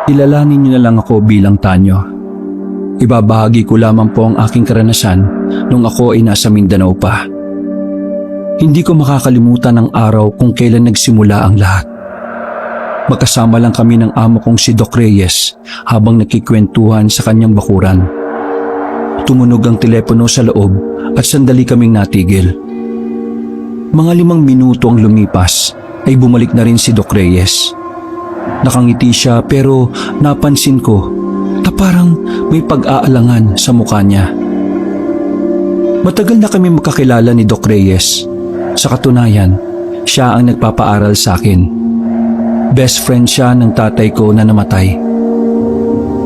Ilalanin niyo na lang ako bilang Tanyo. Ibabahagi ko lamang po ang aking karanasan nung ako ay nasa Mindanao pa. Hindi ko makakalimutan ang araw kung kailan nagsimula ang lahat. Magkasama lang kami ng amo kong si Doc Reyes habang nakikwentuhan sa kanyang bakuran. Tumunog ang telepono sa loob at sandali kaming natigil. Mga 5 minuto ang lumipas ay bumalik na rin si Doc Reyes. Nakangiti siya pero napansin ko na parang may pag-aalangan sa mukha niya. Matagal na kami magkakilala ni Doc Reyes. Sa katunayan, siya ang nagpapaaral sa akin. Best friend siya ng tatay ko na namatay.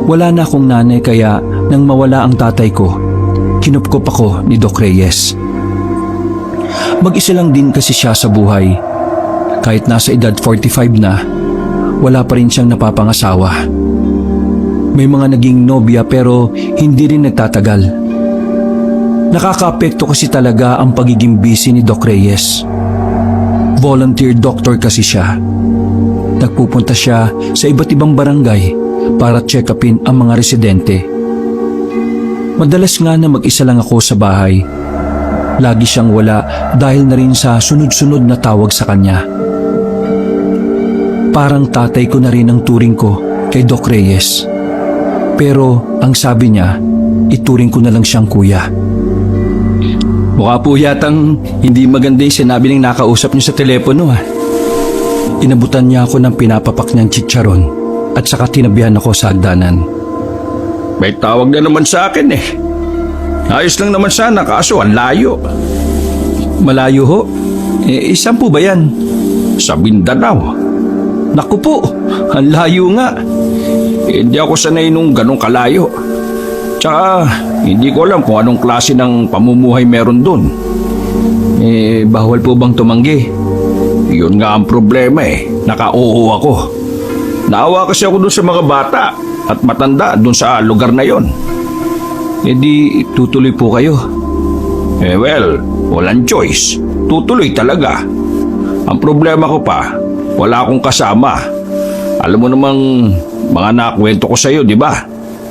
Wala na akong nanay kaya nang mawala ang tatay ko, kinupkop ako ni Doc Reyes. Mag-isa lang din kasi siya sa buhay. Kahit nasa edad 45 na, wala pa rin siyang napapangasawa. May mga naging nobya pero hindi rin nagtatagal. Nakakaapekto kasi talaga ang pagiging busy ni Doc Reyes. Volunteer doctor kasi siya. Nagpupunta siya sa iba't ibang barangay para check upin ang mga residente. Madalas nga na mag-isa lang ako sa bahay. Lagi siyang wala dahil na rin sa sunod-sunod na tawag sa kanya. Parang tatay ko na rin ang turing ko kay Doc Reyes. Pero ang sabi niya, ituring ko na lang siyang kuya. Mukha po yatang hindi maganda yung sinabi ng nakausap niyo sa telepono ha. Inabutan niya ako ng pinapapak niyang chicharon at saka tinabihan ako sa hagdanan. May tawag na naman sa akin eh. Ayos lang naman sana kaso ang layo. Malayo ho? Saan po ba yan? Sa Mindanao. Naku po, ang layo nga. Hindi ako sanay nung ganong kalayo. Tsaka hindi ko alam kung anong klase ng pamumuhay meron dun. Bawal po bang tumanggi? Yun nga ang problema eh. Naka-oo ako. Naawa kasi ako dun sa mga bata at matanda dun sa lugar na yon. Di tutuloy po kayo. Well, walang choice. Tutuloy talaga. Ang problema ko pa, wala akong kasama. Alam mo namang mga nakwento ko sa'yo, di ba?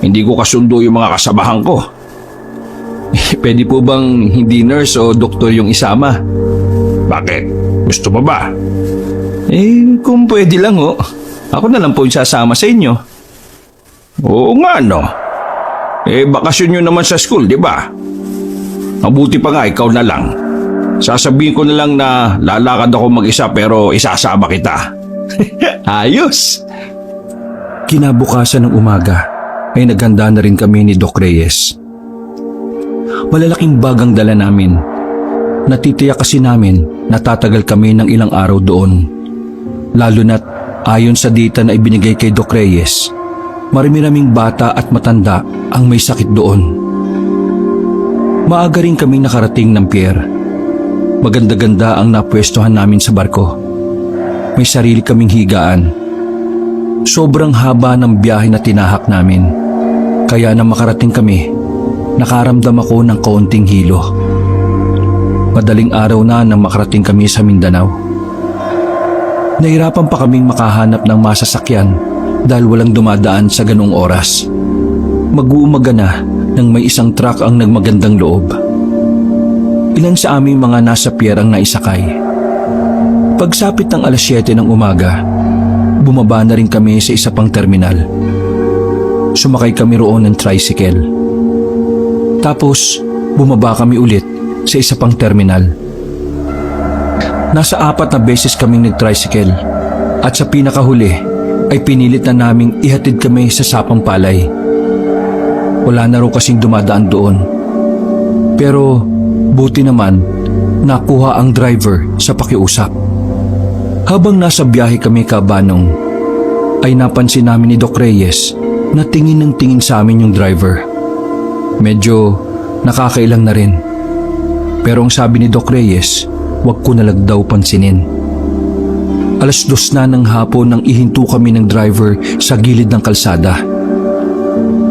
Hindi ko kasundo yung mga kasamahan ko. Pwede po bang hindi nurse o doktor yung isama? Bakit? Gusto mo ba? Kung pwede lang ho. Ako na lang po yung sasama sa inyo. Oo nga no. Bakasyon nyo naman sa school, di ba? Mabuti pa nga ikaw na lang. Sasabihin ko na lang na lalakad ako mag-isa pero isasama kita. Ayos! Kinabukasan ng umaga ay naghanda na rin kami ni Doc Reyes. Malalaking bag ang dala namin. Natitiyak kasi namin na tatagal kami ng ilang araw doon. Lalo na't ayon sa data na ibinigay kay Doc Reyes, marami-raming bata at matanda ang may sakit doon. Maaga rin kaming nakarating ng pier. Maganda-ganda ang napwestohan namin sa barko. May sarili kaming higaan. Sobrang haba ng biyahe na tinahak namin. Kaya na makarating kami, nakaramdam ako ng kaunting hilo. Madaling araw na nang makarating kami sa Mindanao. Nahirapan pa kaming makahanap ng masasakyan dahil walang dumadaan sa ganung oras. Mag-uumaga na nang may isang truck ang nagmagandang loob. Ilan sa aming mga nasa pier ang naisakay. Pagsapit ng 7:00 ng umaga, bumaba na rin kami sa isa pang terminal. Sumakay kami roon ng tricycle. Tapos bumaba kami ulit sa isa pang terminal. Nasa 4 na beses kaming nag-tricycle at sa pinakahuli ay pinilit na naming ihatid kami sa Sapang Palay. Wala na raw kasing dumadaan doon. Pero buti naman nakuha ang driver sa pakiusap. Habang nasa biyahe kami kabanong, ay napansin namin ni Doc Reyes na tingin ng tingin sa amin yung driver. Medyo nakakailang na rin. Pero ang sabi ni Doc Reyes, wag ko nalang daw pansinin. 2:00 na ng hapon nang ihinto kami ng driver sa gilid ng kalsada.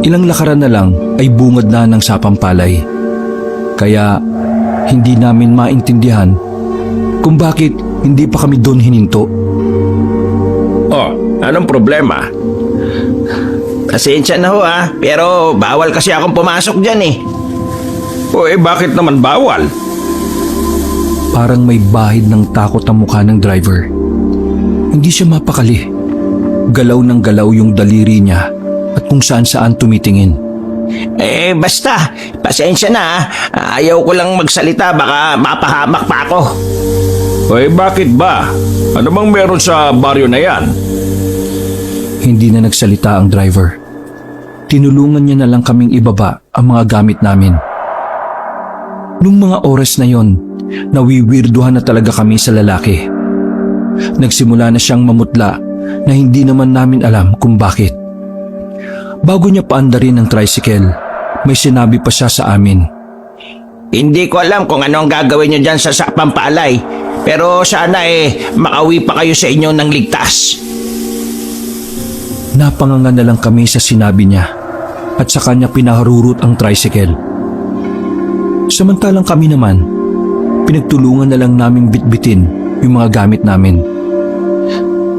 Ilang lakaran na lang ay bungad na ng Sapang Palay. Kaya hindi namin maintindihan kung bakit hindi pa kami doon hininto. Oh, anong problema? Pasensya na ho pero bawal kasi akong pumasok dyan eh. O bakit naman bawal? Parang may bahid ng takot ang mukha ng driver. Hindi siya mapakali. Galaw ng galaw yung daliri niya at kung saan-saan tumitingin. Basta, pasensya na Ayaw ko lang magsalita, baka mapahamak pa ako. O bakit ba? Ano bang meron sa baryo na yan? Hindi na nagsalita ang driver. Tinulungan niya na lang kaming ibaba ang mga gamit namin. Nung mga oras na yon, nawiwirduhan na talaga kami sa lalaki. Nagsimula na siyang mamutla na hindi naman namin alam kung bakit. Bago niya paandarin ang tricycle, may sinabi pa siya sa amin. Hindi ko alam kung ano ang gagawin nyo dyan sa sapang palay, pero sana makauwi pa kayo sa inyo ng ligtas. Napanganga na lang kami sa sinabi niya at sa kanya pinaharurot ang tricycle. Samantalang kami naman, pinagtulungan na lang namin bitbitin yung mga gamit namin.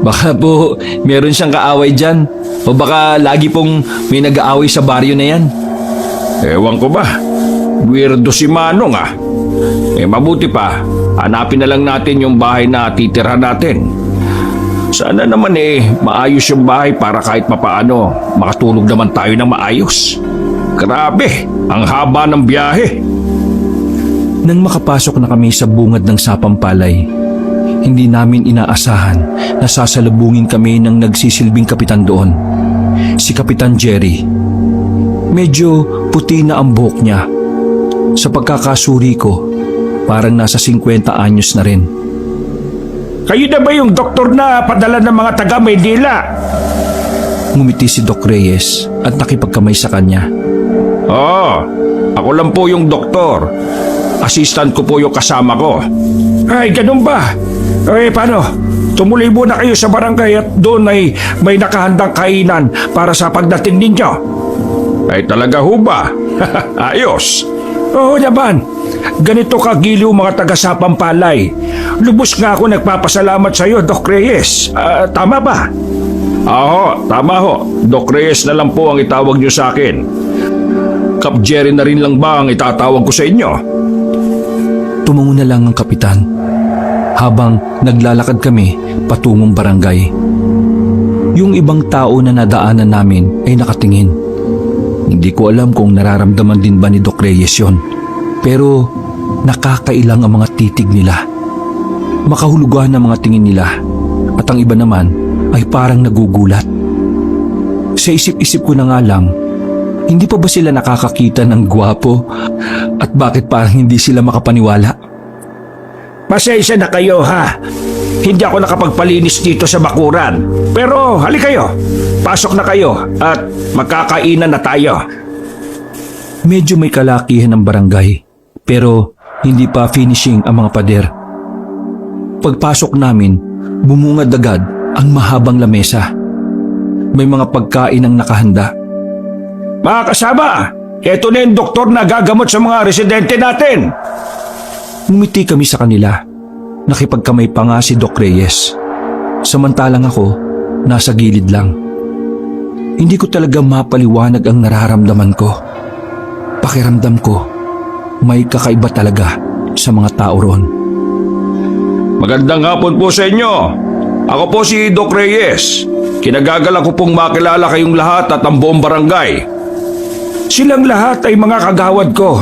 Baka po meron siyang kaaway dyan o baka lagi pong may nag-aaway sa baryo na yan. Ewan ko ba? Weirdo si Manong mabuti pa, hanapin na lang natin yung bahay na titirhan natin. Sana naman maayos yung bahay para kahit mapaano makatulog naman tayo ng maayos. Grabe, ang haba ng biyahe. Nang makapasok na kami sa bungad ng sapang palay, hindi namin inaasahan na sasalubungin kami ng nagsisilbing kapitan doon, si Kapitan Jerry. Medyo puti na ang buhok niya. Sa pagkakasuri ko, parang nasa 50 anyos na rin. Kayo na ba yung doktor na padala ng mga taga Maynila? Ngumiti si Doc Reyes at nakipagkamay sa kanya. Ako lang po yung doktor. Assistant ko po yung kasama ko. Ay, ganun ba? Paano? Tumuloy muna kayo sa barangay at doon ay may nakahandang kainan para sa pagdating ninyo. Ay talaga ho ba? Ayos. Oo naman. Ganito kagiliw mga taga-sapang palay. Lubos nga ako nagpapasalamat sa iyo, Doc Reyes. Tama ba? Tama ho. Doc Reyes na lang po ang itawag niyo sa akin. Kap Jerry na rin lang ba ang itatawag ko sa inyo? Tumungo na lang ang kapitan habang naglalakad kami patungong barangay. Yung ibang tao na nadaanan namin ay nakatingin. Hindi ko alam kung nararamdaman din ba ni Doc Reyes yun. Pero nakakailang ang mga titig nila. Makahulugan ang mga tingin nila at ang iba naman ay parang nagugulat. Sa isip-isip ko na nga lang, hindi pa ba sila nakakakita ng gwapo at bakit parang hindi sila makapaniwala? Pasensya na kayo Hindi ako nakapagpalinis dito sa bakuran. Pero hali kayo. Pasok na kayo at magkakainan na tayo. Medyo may kalakihan ng barangay pero hindi pa finishing ang mga pader. Pagpasok namin, bumungad agad ang mahabang lamesa. May mga pagkain ang nakahanda. Mga kasama, eto na yung doktor na gagamot sa mga residente natin. Ngumiti kami sa kanila. Nakipagkamay pa nga si Doc Reyes. Samantalang ako, nasa gilid lang. Hindi ko talaga mapaliwanag ang nararamdaman ko. Pakiramdam ko, may kakaiba talaga sa mga tao roon. Magandang hapon po sa inyo. Ako po si Doc Reyes. Kinagagala ko pong makilala kayong lahat at ang buong barangay. Silang lahat ay mga kagawad ko.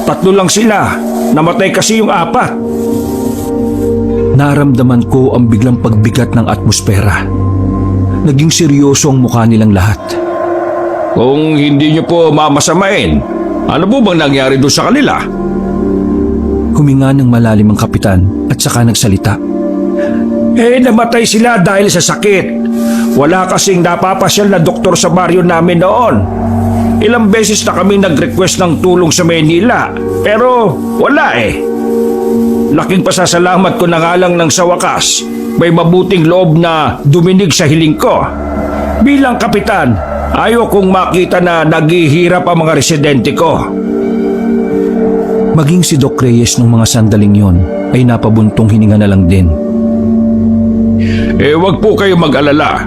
3 lang sila. Namatay kasi yung 4. Naramdaman ko ang biglang pagbigat ng atmosfera. Naging seryoso ang mukha nilang lahat. Kung hindi niyo po mamasamain, ano po bang nangyari doon sa kanila? Huminga ng malalim ang kapitan at saka nagsalita. Namatay sila dahil sa sakit. Wala kasing napapasyal na doktor sa baryo namin noon. Ilang beses na kami nag-request ng tulong sa Maynila, pero wala Laking pasasalamat ko na nga lang nang sa wakas, may mabuting loob na duminig sa hiling ko. Bilang kapitan, ayaw kong makita na naghihirap ang mga residente ko. Maging si Doc Reyes nung mga sandaling yon ay napabuntong hininga na lang din. Wag po kayo mag-alala.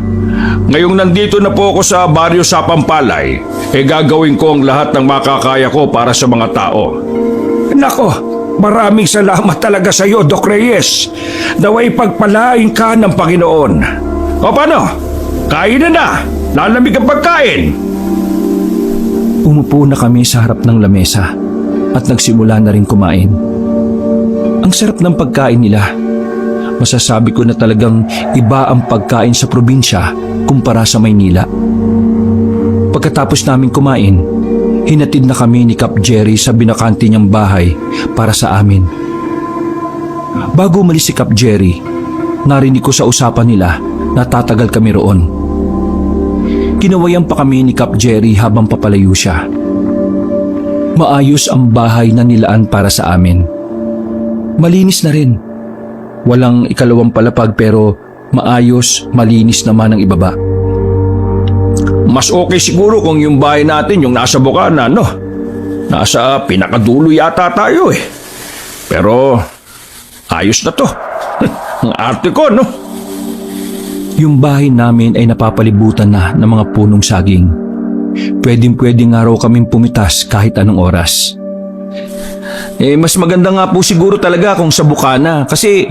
ngayong nandito na po ako sa baryo sa Pampalay, gagawin ko ang lahat ng makakaya ko para sa mga tao. Nako, maraming salamat talaga sa iyo, Doc Reyes. Naway pagpalain ka ng Panginoon. O paano? Kain na! Lalamig ang pagkain! Umupo na kami sa harap ng lamesa at nagsimula na rin kumain. Ang sarap ng pagkain nila. Masasabi ko na talagang iba ang pagkain sa probinsya kumpara sa Maynila. Pagkatapos namin kumain, hinatid na kami ni Kap Jerry sa binakante niyang bahay para sa amin. Bago umalis si Kap Jerry, narinig ko sa usapan nila na tatagal kami roon. Kinawayan pa kami ni Kap Jerry habang papalayo siya. Maayos ang bahay na nilaan para sa amin. Malinis na rin. Walang ikalawang palapag pero maayos, malinis naman ang ibaba. Mas okay siguro kung yung bahay natin yung nasa Bukana, no? Nasa pinakadulo yata tayo eh. Pero ayos na to. Ang arte ko, no? Yung bahay namin ay napapalibutan na ng mga punong saging. Pwedeng-pwede nga raw kaming pumitas kahit anong oras. Mas maganda nga po siguro talaga kung sa Bukana kasi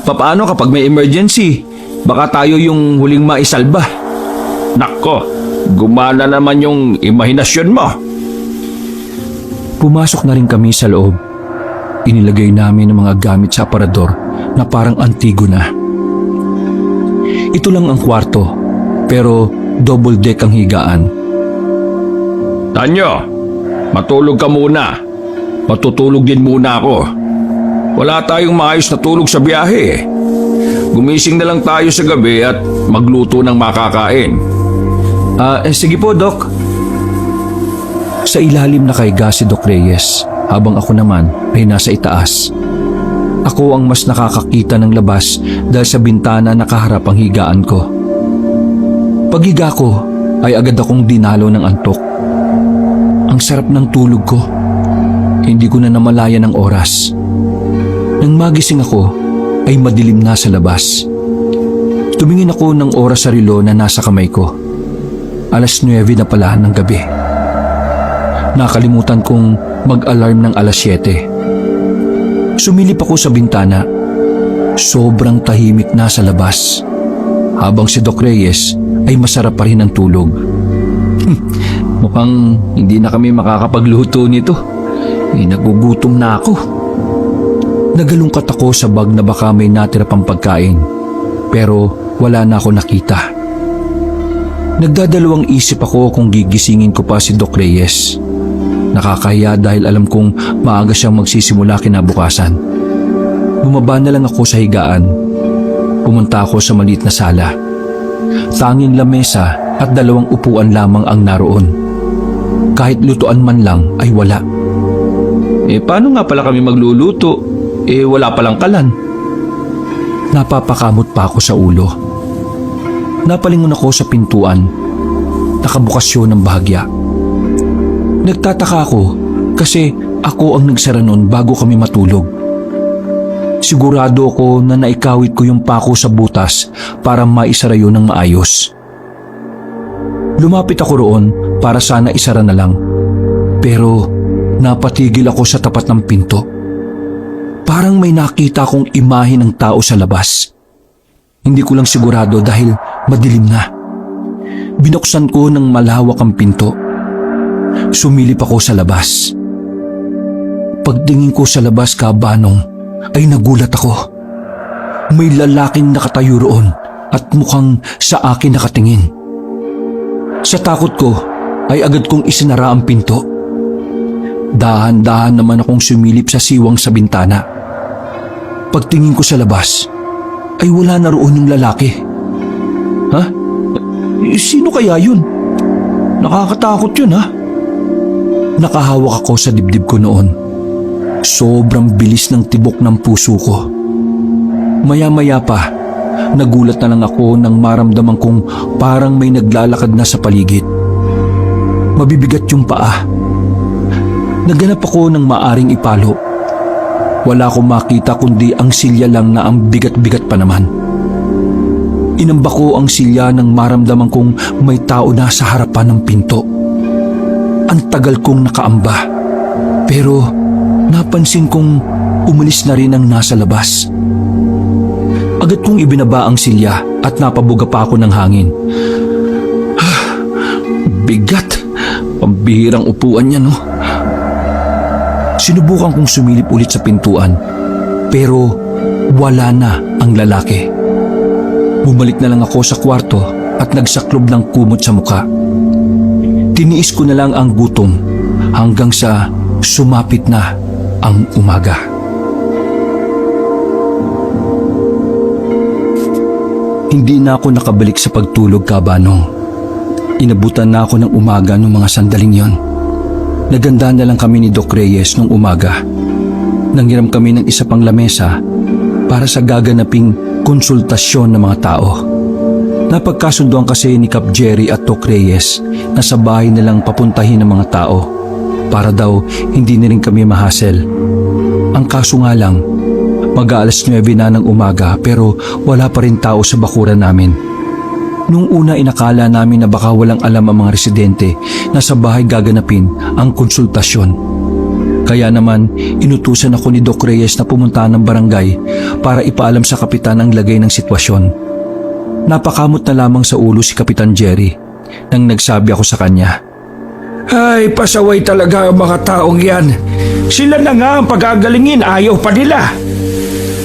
papaano kapag may emergency, baka tayo yung huling maisalba. Nako, gumana naman yung imahinasyon mo. Pumasok na rin kami sa loob. Inilagay namin ang mga gamit sa aparador na parang antigo na. Ito lang ang kwarto, pero double deck ang higaan. Tanyo, matulog ka muna. Matutulog din muna ako. Wala tayong maayos na tulog sa biyahe eh. Gumising na lang tayo sa gabi at magluto ng makakain. Sige po, Doc. Sa ilalim nakahiga si Doc Reyes, habang ako naman ay nasa itaas. Ako ang mas nakakakita ng labas dahil sa bintana nakaharap ang higaan ko. Paghiga ko ay agad akong dinalo ng antok. Ang sarap ng tulog ko. Hindi ko na namalayan ang oras. Nang magising ako ay madilim na sa labas. Tumingin ako ng oras sa relo na nasa kamay ko. 9:09 na pala ng gabi. Nakalimutan kong mag-alarm ng 7:00. Sumilip ako sa bintana. Sobrang tahimik na sa labas. Habang si Doc Reyes ay masarap pa rin ang tulog. Mukhang hindi na kami makakapagluto nito. Nagugutom na ako. Nagalungkat ako sa bag na baka may natira pang pagkain. Pero wala na ako nakita. Nagdadalawang isip ako kung gigisingin ko pa si Doc Reyes. Nakakahiya dahil alam kong maaga siyang magsisimula kinabukasan. Bumaba na lang ako sa higaan. Pumunta ako sa maliit na sala. Tanging lamesa at 2 upuan lamang ang naroon. Kahit lutuan man lang ay wala. Paano nga pala kami magluluto? Wala palang kalan. Napapakamot pa ako sa ulo. Napalingon ako sa pintuan. Nakabukas yun ng bahagya. Nagtataka ako kasi ako ang nagsara nun bago kami matulog. Sigurado ako na naikawit ko yung pako sa butas para maisara yun ng maayos. Lumapit ako roon para sana isara na lang. Pero napatigil ako sa tapat ng pinto. Parang may nakita akong imahe ng tao sa labas. Hindi ko lang sigurado dahil madilim na. Binuksan ko ng malawak ang pinto. Sumilip ako sa labas. Pagtingin ko sa labas, kabanong, ay nagulat ako. May lalaking nakatayo roon at mukhang sa akin nakatingin. Sa takot ko ay agad kong isinara ang pinto. Dahan-dahan naman akong sumilip sa siwang sa bintana. Pagtingin ko sa labas, ay wala na roon yung lalaki. Ha? Sino kaya yun? Nakakatakot yun, ha? Nakahawak ako sa dibdib ko noon. Sobrang bilis ng tibok ng puso ko. Maya-maya pa, nagulat na lang ako nang maramdaman kong parang may naglalakad na sa paligid. Mabibigat yung paa. Naghanap ako ng maaring ipalo. Wala akong makita kundi ang silya lang na ang bigat-bigat pa naman. Inamba ko ang silya nang maramdaman kong may tao na sa harapan ng pinto. Ang tagal kong nakaamba, pero napansin kong umalis na rin ang nasa labas. Agad kong ibinaba ang silya at napabuga pa ako ng hangin. Bigat. Pambihirang upuan niya, no? Sinubukan kong sumilip ulit sa pintuan, pero wala na ang lalaki. Bumalik na lang ako sa kwarto at nagsaklob ng kumot sa muka. Tiniis ko na lang ang gutom hanggang sa sumapit na ang umaga. Hindi na ako nakabalik sa pagtulog, Kabanong. Inabutan na ako ng umaga noong mga sandaling yon. Naganda na lang kami ni Doc Reyes nung umaga. Nanghiram kami ng isa pang lamesa para sa gaganaping konsultasyon ng mga tao. Napagkasunduan kasi ni Cap Jerry at Doc Reyes na sa bahay nilang papuntahin ng mga tao para daw hindi na rin kami mahasel. Ang kaso nga lang, mag-aalas 9 na ng umaga pero wala pa rin tao sa bakuran namin. Nung una inakala namin na baka walang alam ang mga residente na sa bahay gaganapin ang konsultasyon. Kaya naman inutusan ako ni Doc Reyes na pumunta ng barangay para ipaalam sa kapitan ang lagay ng sitwasyon. Napakamot na lamang sa ulo si Kapitan Jerry nang nagsabi ako sa kanya. Ay, pasaway talaga ang mga taong yan. Sila na nga ang pagagalingin, ayaw pa nila.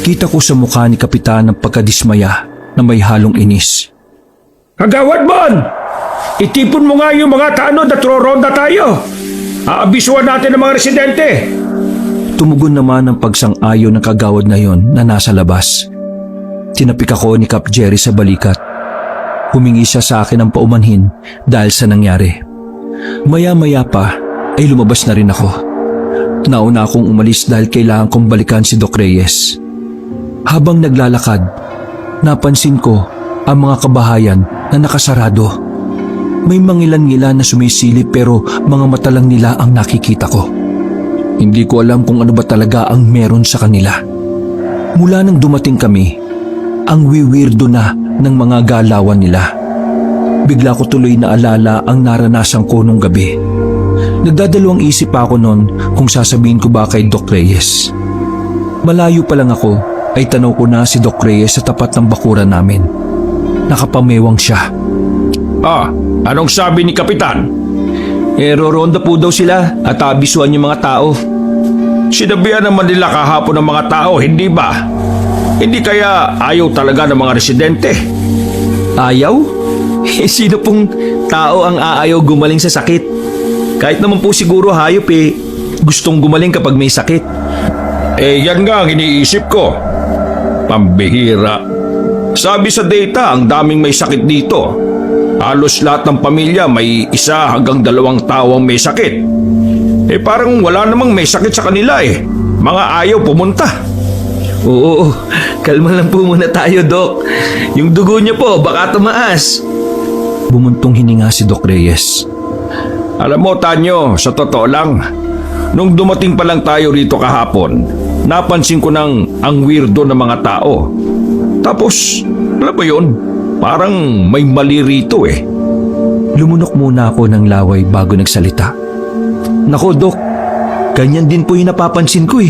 Kita ko sa mukha ni Kapitan ng pagkadismaya na may halong inis. Kagawad Bon! Itipon mo nga yung mga tanod at roronda tayo. Aabisuhan natin ang mga residente. Tumugon naman ang pagsang-ayon ng kagawad na yon na nasa labas. Tinapik ako ni Cap Jerry sa balikat. Humingi siya sa akin ng paumanhin dahil sa nangyari. Maya-maya pa ay lumabas na rin ako. Nauna akong umalis dahil kailangan kong balikan si Doc Reyes. Habang naglalakad, napansin ko ang mga kabahayan na nakasarado. May mangilan-ngilan na sumisilip pero mga mata lang nila ang nakikita ko. Hindi ko alam kung ano ba talaga ang meron sa kanila. Mula nang dumating kami, ang wiwirdo na ng mga galawan nila. Bigla ko tuloy na alala ang naranasan ko nung gabi. Nagdadalawang isip pa ako noon kung sasabihin ko ba kay Doc Reyes. Malayo pa lang ako ay tanaw ko na si Doc Reyes sa tapat ng bakuran namin. Nakapamewang siya. Anong sabi ni Kapitan? Roronda po daw sila at abisuan yung mga tao. Sinabihan naman nila kahapon ng mga tao, hindi ba? Hindi kaya ayaw talaga ng mga residente? Ayaw? Sino pong tao ang aayaw gumaling sa sakit? Kahit naman po siguro hayop gustong gumaling kapag may sakit. Yan nga ang iniisip ko. Pambihira. Sabi sa data, ang daming may sakit dito. Halos lahat ng pamilya may 1 hanggang 2 taong may sakit. Parang wala namang may sakit sa kanila Mga ayaw pumunta. Oo, kalma lang po muna tayo, Doc. Yung dugo niya po, baka tumaas. Bumuntong hininga si Doc Reyes. Alam mo, Tanyo, sa totoo lang, nung dumating pa lang tayo rito kahapon, napansin ko nang ang weirdo ng mga tao. Tapos, alam mo yun, parang may mali rito Lumunok muna ako ng laway bago nagsalita. Nako, Doc, ganyan din po yung napapansin ko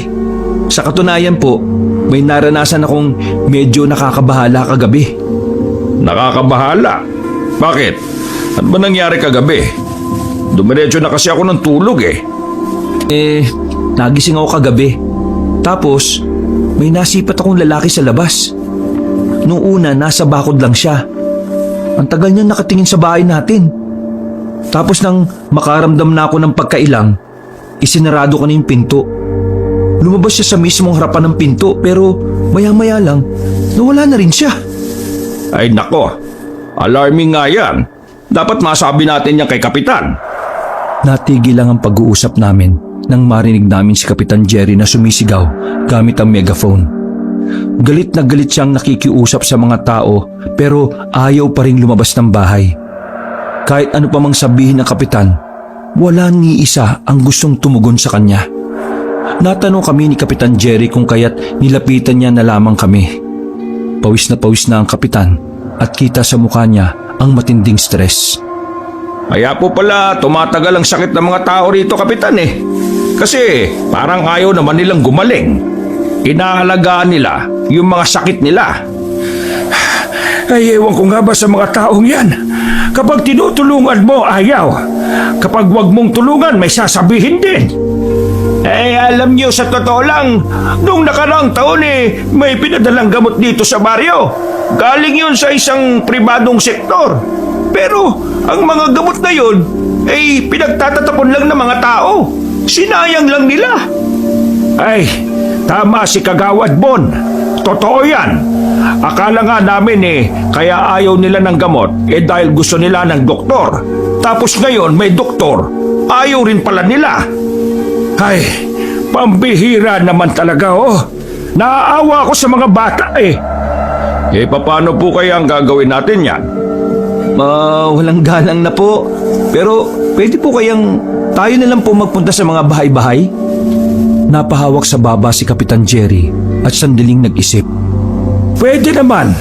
Sa katunayan po, may naranasan akong medyo nakakabahala kagabi. Nakakabahala? Bakit? Ano ba nangyari kagabi? Dumiretso na kasi ako ng tulog Nagising ako kagabi. Tapos, may nasipat akong lalaki sa labas. Noong una, nasa bakod lang siya. Ang tagal niya nakatingin sa bahay natin. Tapos nang makaramdam na ako ng pagkailang, isinarado ko na yung pinto. Lumabas siya sa mismong harapan ng pinto pero maya-maya lang, nawala na rin siya. Ay nako, alarming nga yan. Dapat masabi natin yan kay Kapitan. Natigil lang ang pag-uusap namin nang marinig namin si Kapitan Jerry na sumisigaw gamit ang megaphone. Galit na galit siyang nakikiusap sa mga tao pero ayaw pa rin lumabas ng bahay. Kahit ano pa mang sabihin ng kapitan, wala ni isa ang gustong tumugon sa kanya. Natanong kami ni Kapitan Jerry kung kaya't nilapitan niya na lamang kami. Pawis na ang kapitan at kita sa mukha niya ang matinding stress. Kaya po pala tumatagal ang sakit ng mga tao rito, Kapitan eh. Kasi parang ayaw naman nilang gumaling. Inaalagaan nila yung mga sakit nila. Ay, ewan ko nga ba sa mga taong yan. Kapag tinutulungan mo, ayaw. Kapag wag mong tulungan, may sasabihin din. Eh, alam niyo, sa totoo lang, nung nakaraang taon may pinadalang gamot dito sa baryo. Galing yun sa isang pribadong sektor. Pero, ang mga gamot na yun, pinagtatatapon lang ng mga tao. Sinayang lang nila. Ay, tama si Kagawad Bon. Totoo yan. Akala nga namin kaya ayaw nila ng gamot dahil gusto nila ng doktor. Tapos ngayon may doktor, ayaw rin pala nila. Ay, pambihira naman talaga Naaawa ako sa mga bata paano po kaya ang gagawin natin yan? Walang galang na po. Pero pwede po kayang tayo na lang po magpunta sa mga bahay-bahay? Napahawak sa baba si Kapitan Jerry at sandaling nag-isip. Pwede naman,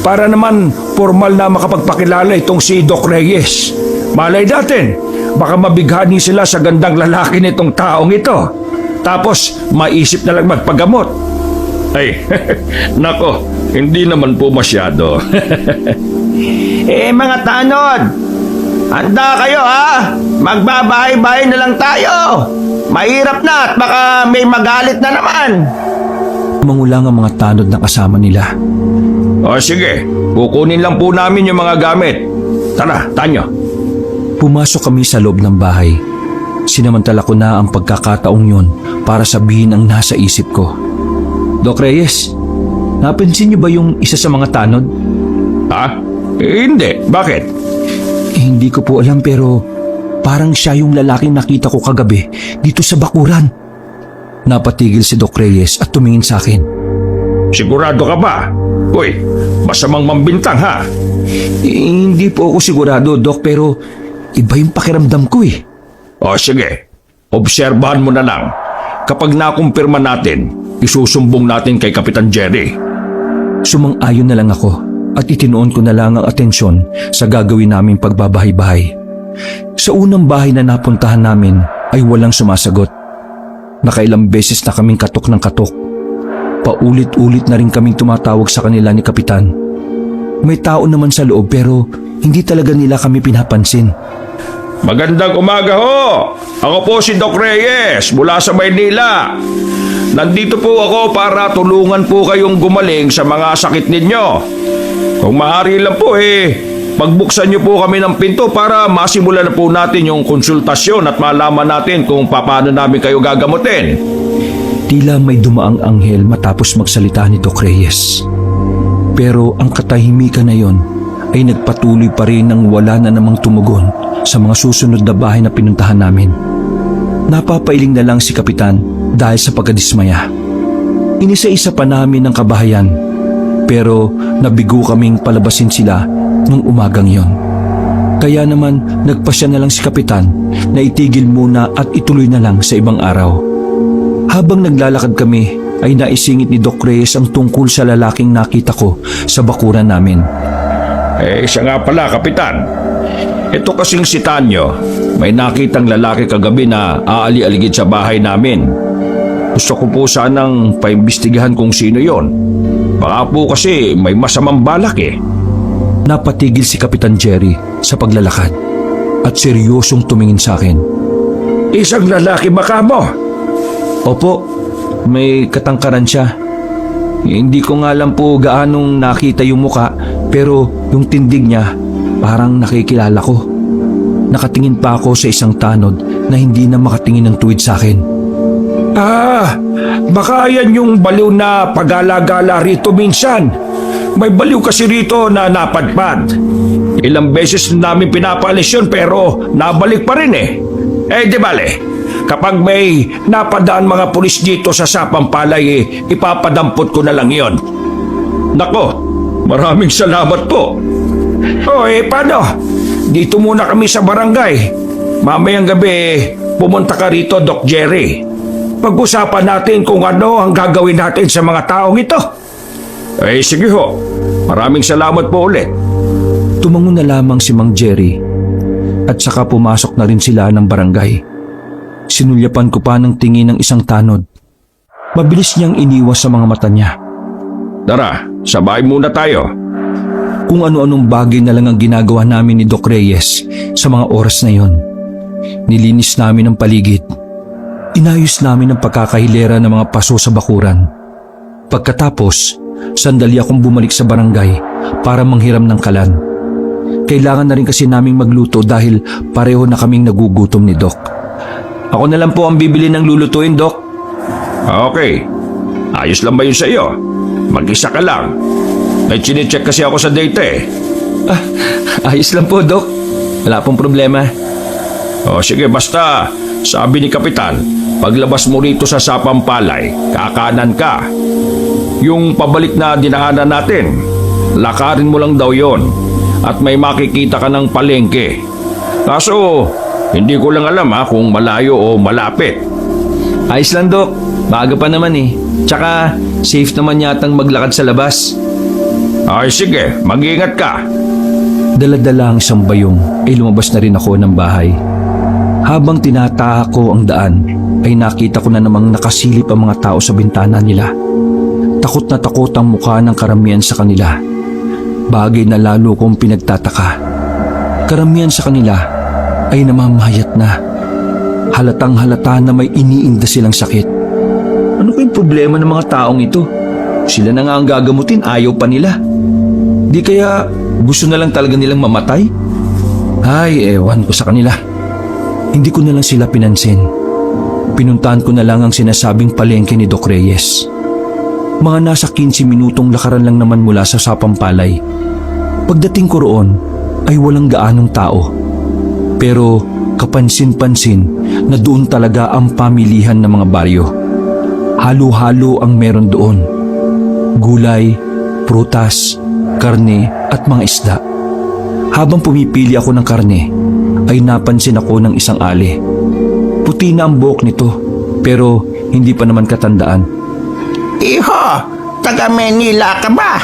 para naman formal na makapagpakilala itong si Doc Reyes. Malay natin, baka mabighani sila sa gandang lalaki nitong taong ito. Tapos maisip na lang magpagamot. Ay, nako, hindi naman po masyado. Mga tanod, handa kayo ha? Magbabahay-bahay na lang tayo. Mahirap na at baka may magalit na naman. Mangulang ang mga tanod na kasama nila. O sige, kukunin lang po namin yung mga gamit. Tara, tanyo. Pumasok kami sa loob ng bahay. Sinamantala ko na ang pagkakataong yun para sabihin ang nasa isip ko. Doc Reyes, napansin niyo ba yung isa sa mga tanod? Ha? Hindi. Bakit? Hindi ko po alam pero parang siya yung lalaking nakita ko kagabi dito sa bakuran. Napatigil si Doc Reyes at tumingin sa akin. Sigurado ka ba? Uy, masamang mambintang ha? Hindi po ako sigurado, Doc, pero iba yung pakiramdam ko O sige, obserbahan mo na lang. Kapag nakumpirma natin, isusumbong natin kay Kapitan Jerry. Sumang-ayon na lang ako at itinoon ko na lang ang atensyon sa gagawin naming pagbabahay-bahay. Sa unang bahay na napuntahan namin ay walang sumasagot. Nakailang beses na kaming katok ng katok. Paulit-ulit na rin kaming tumatawag sa kanila ni Kapitan. May tao naman sa loob pero hindi talaga nila kami pinapansin. Magandang umaga ho! Ako po si Doc Reyes mula sa Maynila. Nandito po ako para tulungan po kayong gumaling sa mga sakit ninyo. Kung maaari lang po pagbuksan niyo po kami ng pinto para masimulan na po natin yung konsultasyon at malaman natin kung paano namin kayo gagamutin. Tila may dumaang anghel matapos magsalita ni Doc Reyes. Pero ang katahimikan na yon ay nagpatuloy pa rin nang wala na namang tumugon sa mga susunod na bahay na pinuntahan namin. Napapailing na lang si Kapitan dahil sa pagkadismaya. Inisa-isa pa namin ang kabahayan pero nabigo kaming palabasin sila nung umagang yon. Kaya naman nagpasya na lang si Kapitan na itigil muna at ituloy na lang sa ibang araw. Habang naglalakad kami ay naisingit ni Doc Reyes ang tungkol sa lalaking nakita ko sa bakuran namin. Siya nga pala, Kapitan. Ito kasing si Tanyo, may nakitang lalaki kagabi na aali-aligid sa bahay namin. Gusto ko po sanang paimbestigahan kung sino yon. Baka po kasi may masamang balak Napatigil si Kapitan Jerry sa paglalakad at seryosong tumingin sa akin. Isang lalaki baka mo? Opo, may katangkaran siya. Hindi ko nga lang po gaanong nakita yung muka pero yung tindig niya parang nakikilala ko. Nakatingin pa ako sa isang tanod na hindi na makatingin ng tuwid sa akin. Baka yan yung baliw na pagala-gala rito minsan. May baliw kasi rito na napadpad. Ilang beses na namin pinapaalis yun pero nabalik pa rin di bale, kapag may napadaan mga pulis dito sa Sapang Palay ipapadampot ko na lang yon. Nako, maraming salamat po. Paano? Dito muna kami sa barangay. Mamayang gabi pumunta ka rito, Doc Jerry. Pag-usapan natin kung ano ang gagawin natin sa mga taong ito. Sige ho. Maraming salamat po ulit. Tumango na lamang si Mang Jerry at saka pumasok na rin sila ng barangay. Sinulyapan ko pa ng tingin ng isang tanod. Mabilis niyang iniwas sa mga mata niya. Tara, sa bahay muna tayo. Kung ano-anong bagay na lang ang ginagawa namin ni Doc Reyes sa mga oras na yon. Nilinis namin ang paligid. Inayos namin ang pagkakahilera ng mga paso sa bakuran. Pagkatapos, sandali akong bumalik sa barangay para manghiram ng kalan. Kailangan na rin kasi naming magluto dahil pareho na kaming nagugutom ni Doc. Ako na lang po ang bibili ng lulutuin, Doc. Okay, ayos lang ba yun sa iyo? Mag-isa ka lang. May chinecheck kasi ako sa data eh. Ayos lang po, Doc. Wala pong problema. O sige, basta sabi ni Kapitan, paglabas mo rito sa Sapang Palay, kakanan ka. Yung pabalik na dinaanan natin, lakarin mo lang daw yon at may makikita ka ng palengke. Kaso, hindi ko lang alam kung malayo o malapit. Ayos lang, Doc. Maaga pa naman eh. Tsaka, safe naman yatang maglakad sa labas. Ay sige, mag-iingat ka. Dala-dala ang isang bayong ay lumabas na rin ako ng bahay. Habang tinataha ko ang daan, ay nakita ko na namang nakasilip ang mga tao sa bintana nila. Takot na takot ang mukha ng karamihan sa kanila. Bagay na lalo kong pinagtataka. Karamihan sa kanila ay namamahayat na. Halatang halata na may iniinda silang sakit. Ano kayong problema ng mga taong ito? Sila na nga ang gagamutin, ayaw pa nila. Di kaya gusto na lang talaga nilang mamatay? Ay, ewan ko sa kanila. Hindi ko na lang sila pinansin. Pinuntahan ko na lang ang sinasabing palengke ni Doc Reyes. Mga nasa 15 minutong lakaran lang naman mula sa Sapang Palay. Pagdating ko roon ay walang gaanong tao. Pero kapansin-pansin na doon talaga ang pamilihan ng mga baryo. Halo-halo ang meron doon. Gulay, prutas, karne at mga isda. Habang pumipili ako ng karne, ay napansin ako ng isang ali. Puti na ang buhok nito, pero hindi pa naman katandaan. Iho, taga Manila ka ba?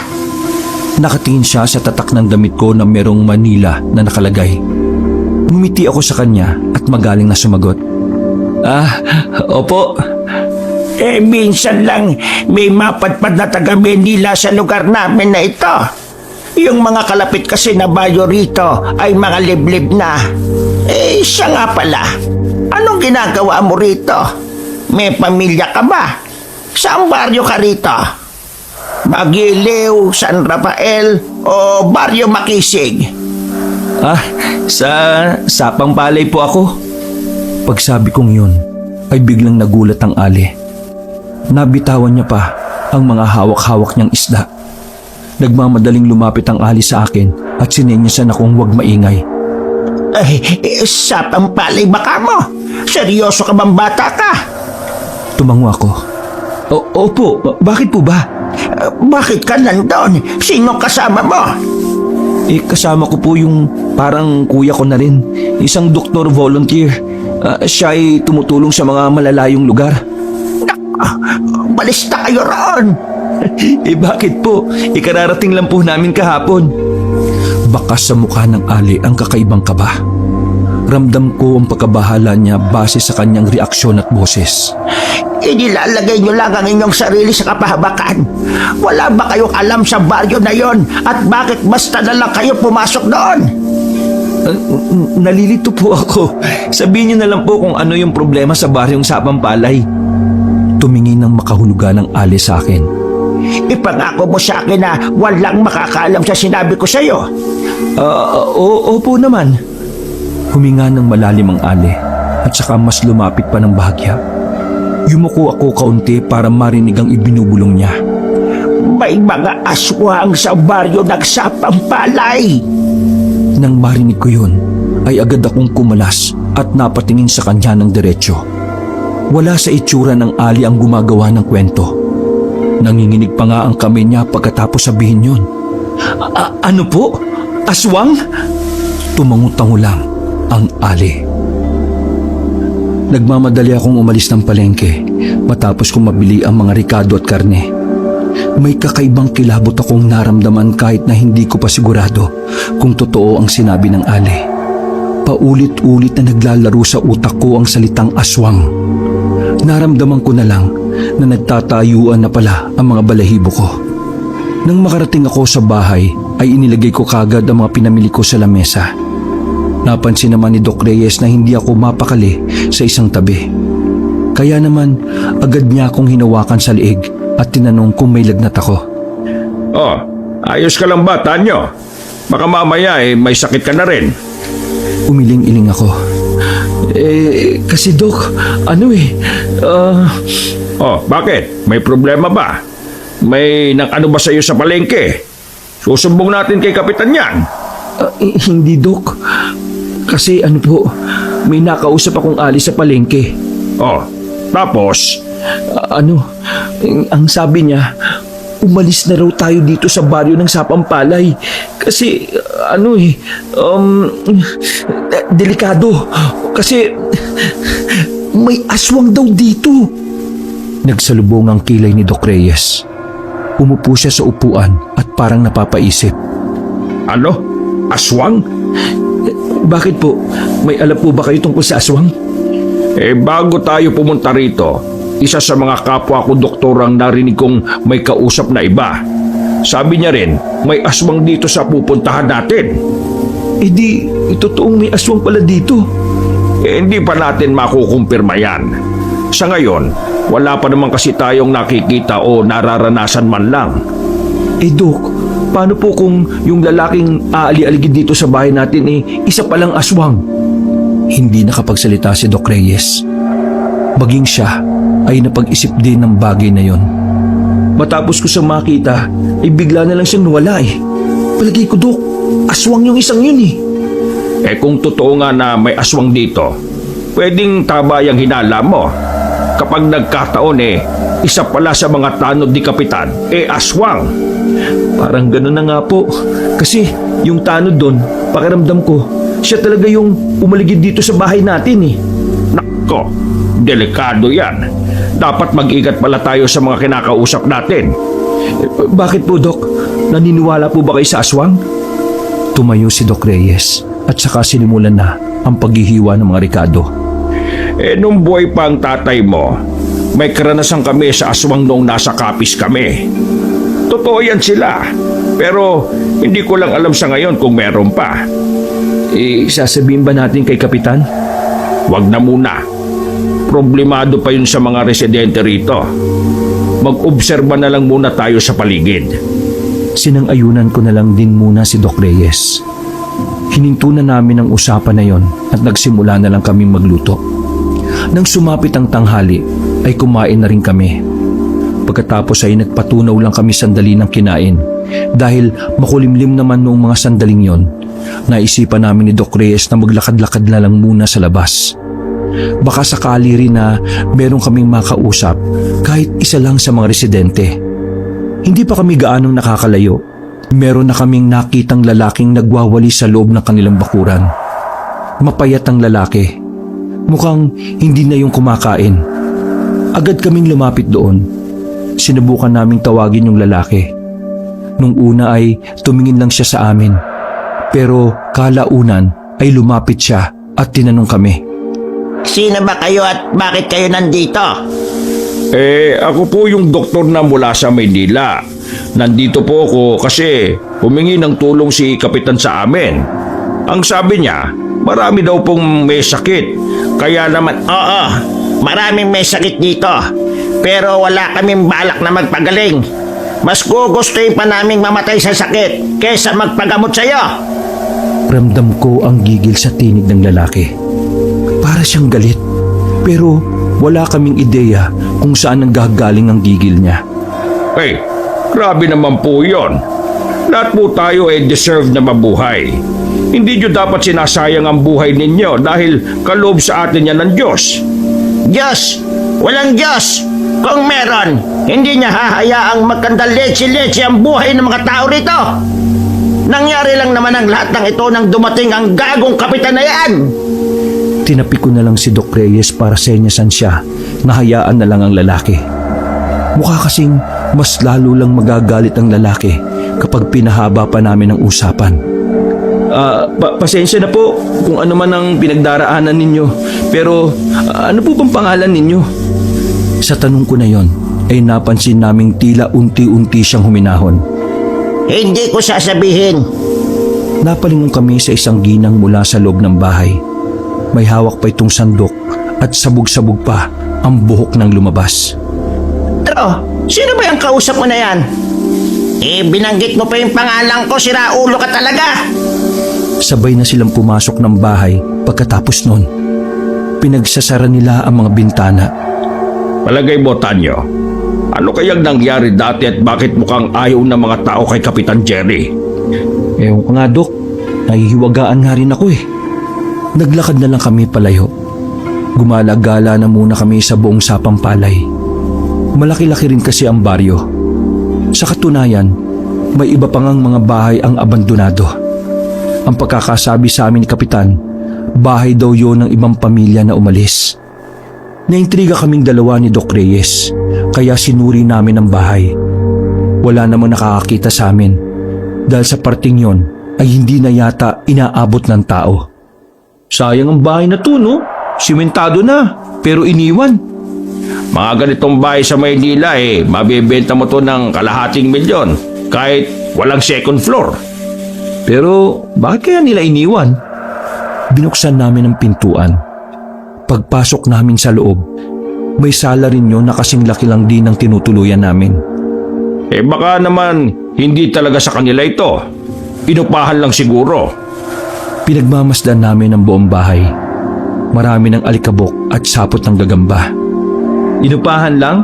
Nakatingin siya sa tatak ng damit ko na merong Manila na nakalagay. Ngumiti ako sa kanya at magaling na sumagot. Opo. Minsan lang may mapadpad na taga Manila sa lugar namin na ito. Yung mga kalapit kasi na baryo rito ay mga liblib na. Siya nga pala. Anong ginagawa mo rito? May pamilya ka ba? Saan baryo ka rito? Magiliw, San Rafael o Baryo Makisig? Sa Sapang Palay po ako. Pagsabi kong yun, ay biglang nagulat ang ali. Nabitawan niya pa ang mga hawak-hawak niyang isda. Nagmamadaling lumapit ang ali sa akin at sinenyasan akong huwag maingay. Sapang Palay ba ka mo? Seryoso ka bang bata ka? Tumango ako. Opo, bakit po ba? Bakit ka nandun? Sino kasama mo? Kasama ko po yung parang kuya ko na rin. Isang doktor volunteer. Siya ay tumutulong sa mga malalayong lugar. Balista kayo roon. Bakit po? Ikararating lang po namin kahapon. Bakas sa mukha ng ali ang kakaibang kaba. Ramdam ko ang pagkabahala niya base sa kanyang reaksyon at boses. Inilalagay niyo lang ang inyong sarili sa kapahabakan. Wala ba kayong alam sa baryo na yon? At bakit basta na lang kayo pumasok doon? Nalilito po ako. Sabihin niyo na lang po kung ano yung problema sa baryong Sapang Palay. Tumingin ng makahulugan ng ali sa akin. Ipangako mo sa akin na walang makakaalam sa sinabi ko sa'yo. Opo naman. Huminga ng malalim ang ali at saka mas lumapit pa ng bahagya. Yumuko ako kaunti para marinig ang ibinubulong niya. May mga aswang sa baryo ng Sapang Palay. Nang marinig ko yun, ay agad akong kumalas at napatingin sa kanya ng diretsyo. Wala sa itsura ng ali ang gumagawa ng kwento. Nanginginig pa nga ang kamay niya pagkatapos sabihin yun. Ano po? Aswang? Tumangutango lang ang ali. Nagmamadali akong umalis ng palengke matapos kong mabili ang mga rikado at karne. May kakaibang kilabot akong naramdaman kahit na hindi ko pa sigurado kung totoo ang sinabi ng Ali. Paulit-ulit na naglalaro sa utak ko ang salitang aswang. Naramdaman ko na lang na nagtatayuan na pala ang mga balahibo ko. Nang makarating ako sa bahay ay inilagay ko kagad ang mga pinamili ko sa lamesa. Napansin naman ni Doc Reyes na hindi ako mapakali sa isang tabi. Kaya naman agad niya akong hinawakan sa liig at tinanong kung may lagnat ako. Oh, ayos ka lang ba, Tanyo? Baka mamaya may sakit ka na rin. Umiling-iling ako. Kasi Doc, Oh, bakit? May problema ba? May nang-ano ba sa'yo sa palengke? Susumbong natin kay Kapitan yan. Hindi Doc. Kasi may nakausap akong Ali sa palengke. Oh, tapos? Ang sabi niya, umalis na raw tayo dito sa baryo ng Sapampalay. Kasi, delikado. Kasi, may aswang daw dito. Nagsalubong ang kilay ni Doc Reyes. Umupo siya sa upuan at parang napapaisip. Ano? Aswang? Bakit po? May alam po ba kayo tungkol sa aswang? Bago tayo pumunta rito, isa sa mga kapwa ko doktor ang narinig kong may kausap na iba. Sabi niya rin, may aswang dito sa pupuntahan natin. Totoong may aswang pala dito. Hindi pa natin makukumpirma yan. Sa ngayon, wala pa naman kasi tayong nakikita o nararanasan man lang. Doc, paano po kung yung lalaking aali-aligid dito sa bahay natin isa palang aswang? Hindi nakapagsalita si Doc Reyes. Maging siya ay napag-isip din ng bagay na yon. Matapos ko siyang makita, bigla na lang siyang nawala Palagay ko, Doc, aswang yung isang yun Kung totoo nga na may aswang dito, pwedeng tama yung hinala mo. Kapag nagkataon isa pala sa mga tanod ni Kapitan, aswang. Parang gano'n na nga po. Kasi yung tanod doon, pakiramdam ko, siya talaga yung umaligid dito sa bahay natin Nako, delikado yan. Dapat mag-ingat pala tayo sa mga kinakausap natin. Bakit po, Doc? Naniniwala po ba kayo sa aswang? Tumayo si Doc Reyes at saka sinimulan na ang paghihiwa ng mga rekado. Nung buhay pa ang tatay mo, may karanasan kami sa aswang noong nasa Kapis kami. Totoo yan sila. Pero hindi ko lang alam sa ngayon kung meron pa. Sasabihin ba natin kay Kapitan? Wag na muna. Problemado pa yun sa mga residente rito. Mag-obserba na lang muna tayo sa paligid. Sinang-ayunan ko na lang din muna si Doc Reyes. Hininto na namin ang usapan na yon at nagsimula na lang kaming magluto. Nang sumapit ang tanghali, ay kumain na rin kami. Pagkatapos ay nagpatunaw lang kami sandali ng kinain dahil makulimlim naman noong mga sandaling yon. Naisipan namin ni Doc Reyes na maglakad-lakad na lang muna sa labas. Baka sakali rin na meron kaming makausap kahit isa lang sa mga residente. Hindi pa kami gaanong nakakalayo. Meron na kaming nakitang lalaking nagwawali sa loob ng kanilang bakuran. Mapayat ang lalaki. Mukhang hindi na yung kumakain. Agad kaming lumapit doon. Sinubukan naming tawagin yung lalaki. Nung una ay tumingin lang siya sa amin. Pero kalaunan ay lumapit siya at tinanong kami. Sino ba kayo at bakit kayo nandito? Ako po yung doktor na mula sa Maynila. Nandito po ako kasi humingi ng tulong si Kapitan sa amin. Ang sabi niya, marami daw pong may sakit. Kaya naman, Oo, maraming may sakit dito. Pero wala kaming balak na magpagaling. Mas gugustuhin pa naming mamatay sa sakit kaysa magpagamot sa'yo. Ramdam ko ang gigil sa tinig ng lalaki. Para siyang galit. Pero wala kaming ideya kung saan nanggagaling ang gigil niya. grabe naman po yun. Lahat po tayo deserve na mabuhay. Hindi nyo dapat sinasayang ang buhay ninyo dahil kaloob sa atin yan ng Diyos. Diyos! Walang Diyos! Kung meron, hindi niya hahayaang magkandaletse-letse ang buhay ng mga tao rito. Nangyari lang naman ang lahat ng ito nang dumating ang gagong kapitan na yan. Tinapi ko na lang si Doc Reyes para senyasan siya na hayaan na lang ang lalaki. Mukha kasing mas lalo lang magagalit ang lalaki kapag pinahaba pa namin ang usapan. Pasensya na po kung ano man ang pinagdaraanan ninyo. Pero ano po bang pangalan ninyo? Sa tanong ko na yon, ay napansin naming tila unti-unti siyang huminahon. Hindi ko sasabihin. Napalingon kami sa isang ginang mula sa loob ng bahay. May hawak pa itong sandok at sabog-sabog pa ang buhok ng lumabas. Sino ba yung kausap mo na yan? Binanggit mo pa yung pangalan ko, siraulo ka talaga. Sabay na silang pumasok ng bahay pagkatapos nun. Pinagsasara nila ang mga bintana. Palagay mo, Tanyo, ano kayang nangyari dati at bakit mukhang ayaw ng mga tao kay Kapitan Jerry? Ewan ko nga, Dok. Nahihiwagaan nga rin ako eh. Naglakad na lang kami palayo. Gumala-gala na muna kami sa buong sapang palay. Malaki-laki rin kasi ang baryo. Sa katunayan, may iba pang mga bahay ang abandonado. Ang pagkakasabi sa amin ni Kapitan, bahay daw yon ng ibang pamilya na umalis. Naintriga kaming dalawa ni Doc Reyes, kaya sinuri namin ang bahay. Wala namang nakakakita sa amin, dahil sa parting yon ay hindi na yata inaabot ng tao. Sayang ang bahay na to, no? Simentado na, pero iniwan. Mga ganitong bahay sa Maynila mabibenta mo to ng $250,000 kahit walang second floor. Pero bakit kaya nila iniwan? Binuksan namin ang pintuan. Pagpasok namin sa loob, may sala rin yun na kasing laki lang din ang tinutuluyan namin. Baka naman hindi talaga sa kanila ito. Inupahan lang siguro. Pinagmamasdan namin ang buong bahay. Marami ng alikabok at sapot ng gagamba. Inupahan lang?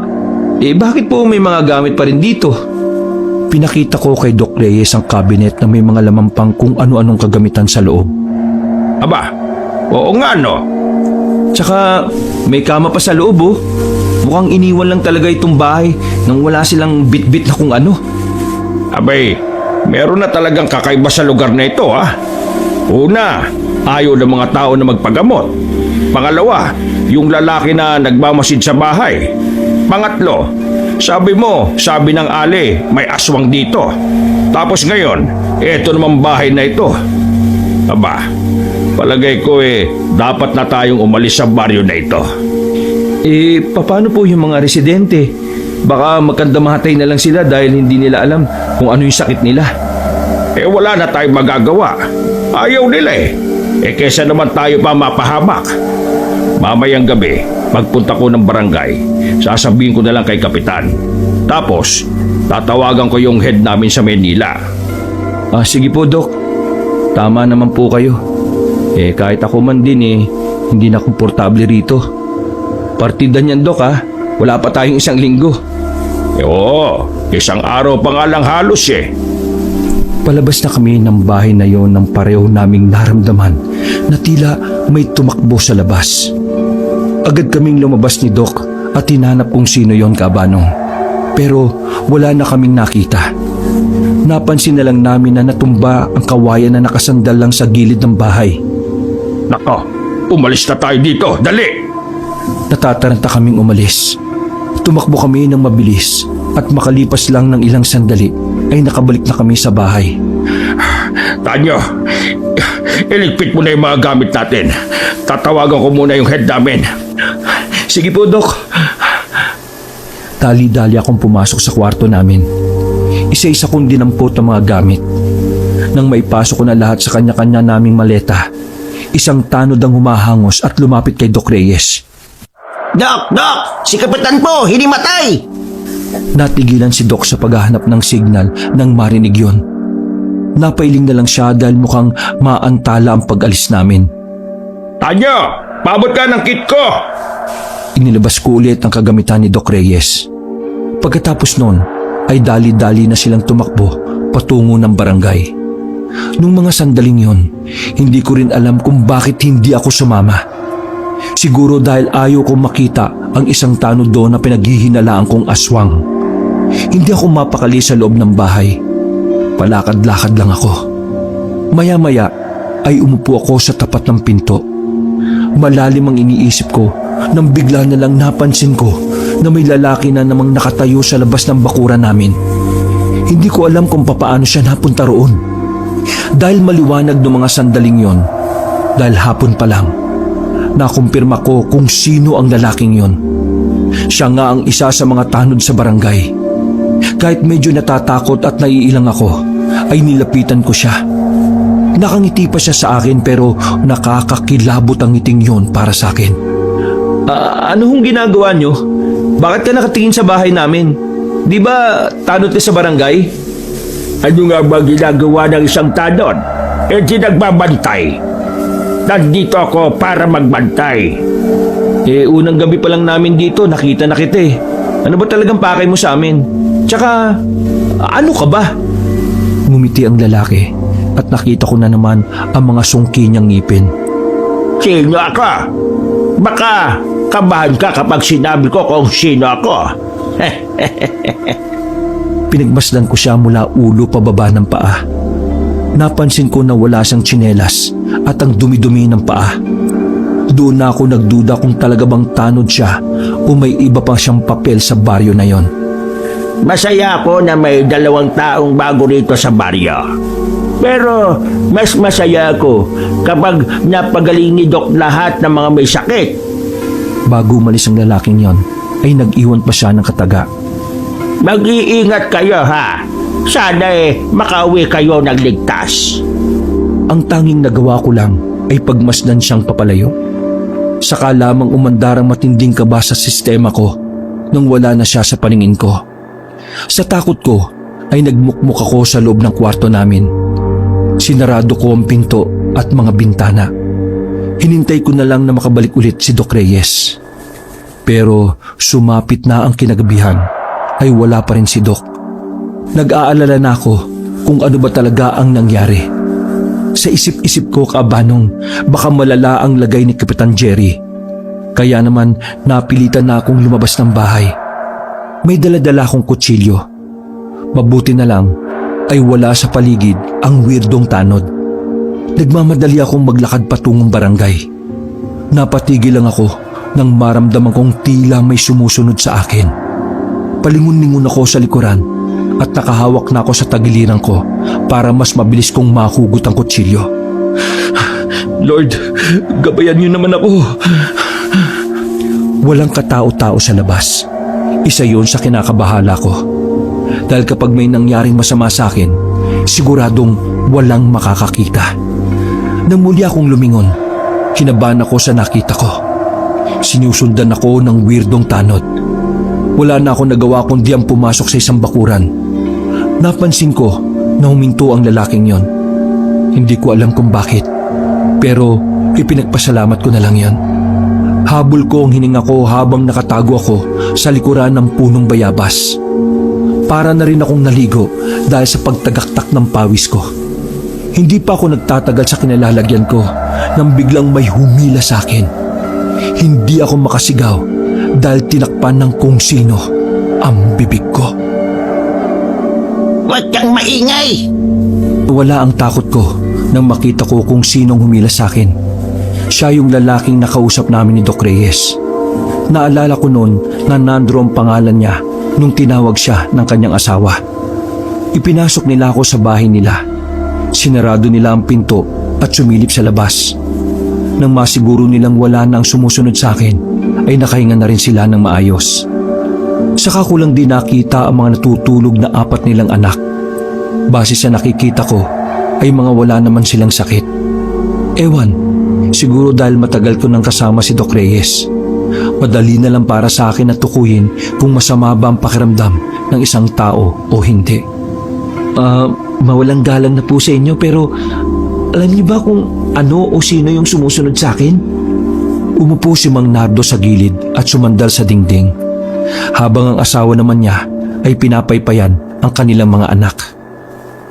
Bakit po may mga gamit pa rin dito? Pinakita ko kay Doc Reyes ang cabinet na may mga laman pang kung ano-anong kagamitan sa loob. Aba, oo nga no. Tsaka may kama pa sa loob oh. Mukhang iniwan lang talaga itong bahay nang wala silang bit-bit na kung ano. Abay, meron na talagang kakaiba sa lugar na ito ha. Una, ayaw ng mga tao na magpagamot. Pangalawa, yung lalaki na nagmamasid sa bahay. Pangatlo, sabi ng ali, may aswang dito. Tapos ngayon, eto namang bahay na ito. Aba, palagay ko dapat na tayong umalis sa baryo na ito. Paano po yung mga residente? Baka magkandamatay na lang sila dahil hindi nila alam kung ano yung sakit nila. Wala na tayong magagawa. Ayaw nila kesa naman tayo pa mapahamak. Mamayang gabi, pagpunta ko ng barangay, sasabihin ko na lang kay Kapitan. Tapos, tatawagan ko yung head namin sa Manila. Sige po, Doc. Tama naman po kayo. Kahit ako man din hindi na komportable rito. Partida niyan, Doc ha. Wala pa tayong 1 linggo. Oo, 1 araw pa nga lang halos Palabas na kami ng bahay na yon nang pareho naming naramdaman na tila may tumakbo sa labas. Agad kaming lumabas ni Doc at hinanap kung sino yon, Kabanong. Pero wala na kaming nakita. Napansin na lang namin na natumba ang kawayan na nakasandal lang sa gilid ng bahay. Nako, umalis na tayo dito, dali! Natataranta kaming umalis. Tumakbo kami ng mabilis at makalipas lang ng ilang sandali ay nakabalik na kami sa bahay. Tanyo, iligpit mo na yung mga gamit natin. Tatawagan ko muna yung head namin. Sige po, Doc. Dali-dali akong pumasok sa kwarto namin. Isa-isa kong dinampot ang mga gamit. Nang maipasok ko na lahat sa kanya-kanya naming maleta, isang tanod ang humahangos at lumapit kay Doc Reyes. Doc! Si Kapitan po, hinimatay! Natigilan si Doc sa paghahanap ng signal nang marinig yon. Napailing na lang siya dahil mukhang maantala ang pag-alis namin. Tanyo, paabot ka ng kit ko! Inilabas ko ulit ang kagamitan ni Doc Reyes. Pagkatapos nun, ay dali-dali na silang tumakbo patungo ng barangay. Nung mga sandaling yon, hindi ko rin alam kung bakit hindi ako sumama. Siguro dahil ayaw kong makita ang isang tanod doon na pinaghihinalaan kong aswang. Hindi ako mapakali sa loob ng bahay. Palakad-lakad lang ako. Maya-maya ay umupo ako sa tapat ng pinto. Malalim ang iniisip ko nang bigla na lang napansin ko na may lalaki na namang nakatayo sa labas ng bakuran namin. Hindi ko alam kung papaano siya napunta roon. Dahil maliwanag ng mga sandaling yon, dahil hapon pa lang, nakumpirma ko kung sino ang lalaking yon. Siya nga ang isa sa mga tanod sa barangay. Kahit medyo natatakot at naiilang ako, ay nilapitan ko siya. Nakangiti pa siya sa akin pero nakakakilabot ang ngiting yon para sa akin. Ano hong ginagawa nyo? Bakit ka nakatingin sa bahay namin? Di ba tanod ka sa barangay? Ano nga ba ginagawa ng isang tanod? Di nagbabantay. Nandito ako para magbantay. Unang gabi pa lang namin dito, nakita na kita eh. Ano ba talagang pakay mo sa amin? Tsaka, ano ka ba? Ngumiti ang lalaki at nakita ko na naman ang mga sungki niyang ngipin. Sino ako? Baka kabahan ka kapag sinabi ko kung sino ako. Pinagmasdan ko siya mula ulo pababa ng paa. Napansin ko na wala siyang tsinelas at ang dumi-dumi ng paa. Doon na ako nagduda kung talaga bang tanod siya o may iba pa siyang papel sa baryo na yon. Masaya ako na may 2 taong bago rito sa baryo. Pero mas masaya ako kapag napagaling ni Doc lahat ng mga may sakit. Bago umalis ang lalaking yon, ay nag-iwan pa siya ng kataga. Mag-iingat kayo ha. Sana makauwi kayo nagligtas. Ang tanging nagawa ko lang ay pagmasdan siyang papalayo. Saka lamang umandar ang matinding kaba sa sistema ko nang wala na siya sa paningin ko. Sa takot ko ay nagmukmuk ako sa loob ng kwarto namin. Sinarado ko ang pinto at mga bintana. Hinintay ko na lang na makabalik ulit si Doc Reyes. Pero sumapit na ang kinagabihan ay wala pa rin si Doc. Nag-aalala na ako kung ano ba talaga ang nangyari. Sa isip-isip ko kaabanong baka malala ang lagay ni Kapitan Jerry. Kaya naman napilitan na akong lumabas ng bahay. May dala-dala akong kutsilyo. Mabuti na lang ay wala sa paligid ang weirdong tanod. Nagmamadali akong maglakad patungong barangay. Napatigil lang ako nang maramdaman kong tila may sumusunod sa akin. Palingon-lingon ako sa likuran at nakahawak na ako sa tagiliran ko para mas mabilis kong mahugot ang kutsilyo. Lord, gabayan niyo naman ako. Walang katao-tao sa labas. Isa yun sa kinakabahala ko. Dahil kapag may nangyaring masama sa akin, siguradong walang makakakita. Nang muli akong lumingon, kinabahan ako sa nakita ko. Sinusundan ako ng weirdong tanod. Wala na akong nagawa kundi ang pumasok sa isang bakuran. Napansin ko na huminto ang lalaking yon. Hindi ko alam kung bakit, pero ipinagpasalamat ko na lang yan. Habol ko ang hininga ko habang nakatago ako sa likuran ng punong bayabas. Para na rin akong naligo dahil sa pagtagaktak ng pawis ko. Hindi pa ako nagtatagal sa kinalalagyan ko nang biglang may humila sa akin. Hindi ako makasigaw dahil tinakpan ng kung sino ang bibig ko. Huwag kang maingay! Wala ang takot ko nang makita ko kung sinong humila sa akin. Siya yung lalaking nakausap namin ni Doc Reyes. Naalala ko noon na Nandro ang pangalan niya nung tinawag siya ng kanyang asawa. Ipinasok nila ako sa bahay nila. Sinarado nila ang pinto at sumilip sa labas. Nang masiguro nilang wala na ang sumusunod sa akin, ay nakahinga na rin sila ng maayos. Saka ko lang din nakita ang mga natutulog na 4 nilang anak. Base sa nakikita ko, ay mga wala naman silang sakit. Ewan, siguro dahil matagal ko nang kasama si Doc Reyes. Madali na lang para sa akin na tukuyin kung masama ba ang pakiramdam ng isang tao o hindi. Mawalang galang na po sa inyo pero alam niyo ba kung ano o sino yung sumusunod sa akin? Umupo si Mang Nardo sa gilid at sumandal sa dingding. Habang ang asawa naman niya ay pinapaypayan ang kanilang mga anak.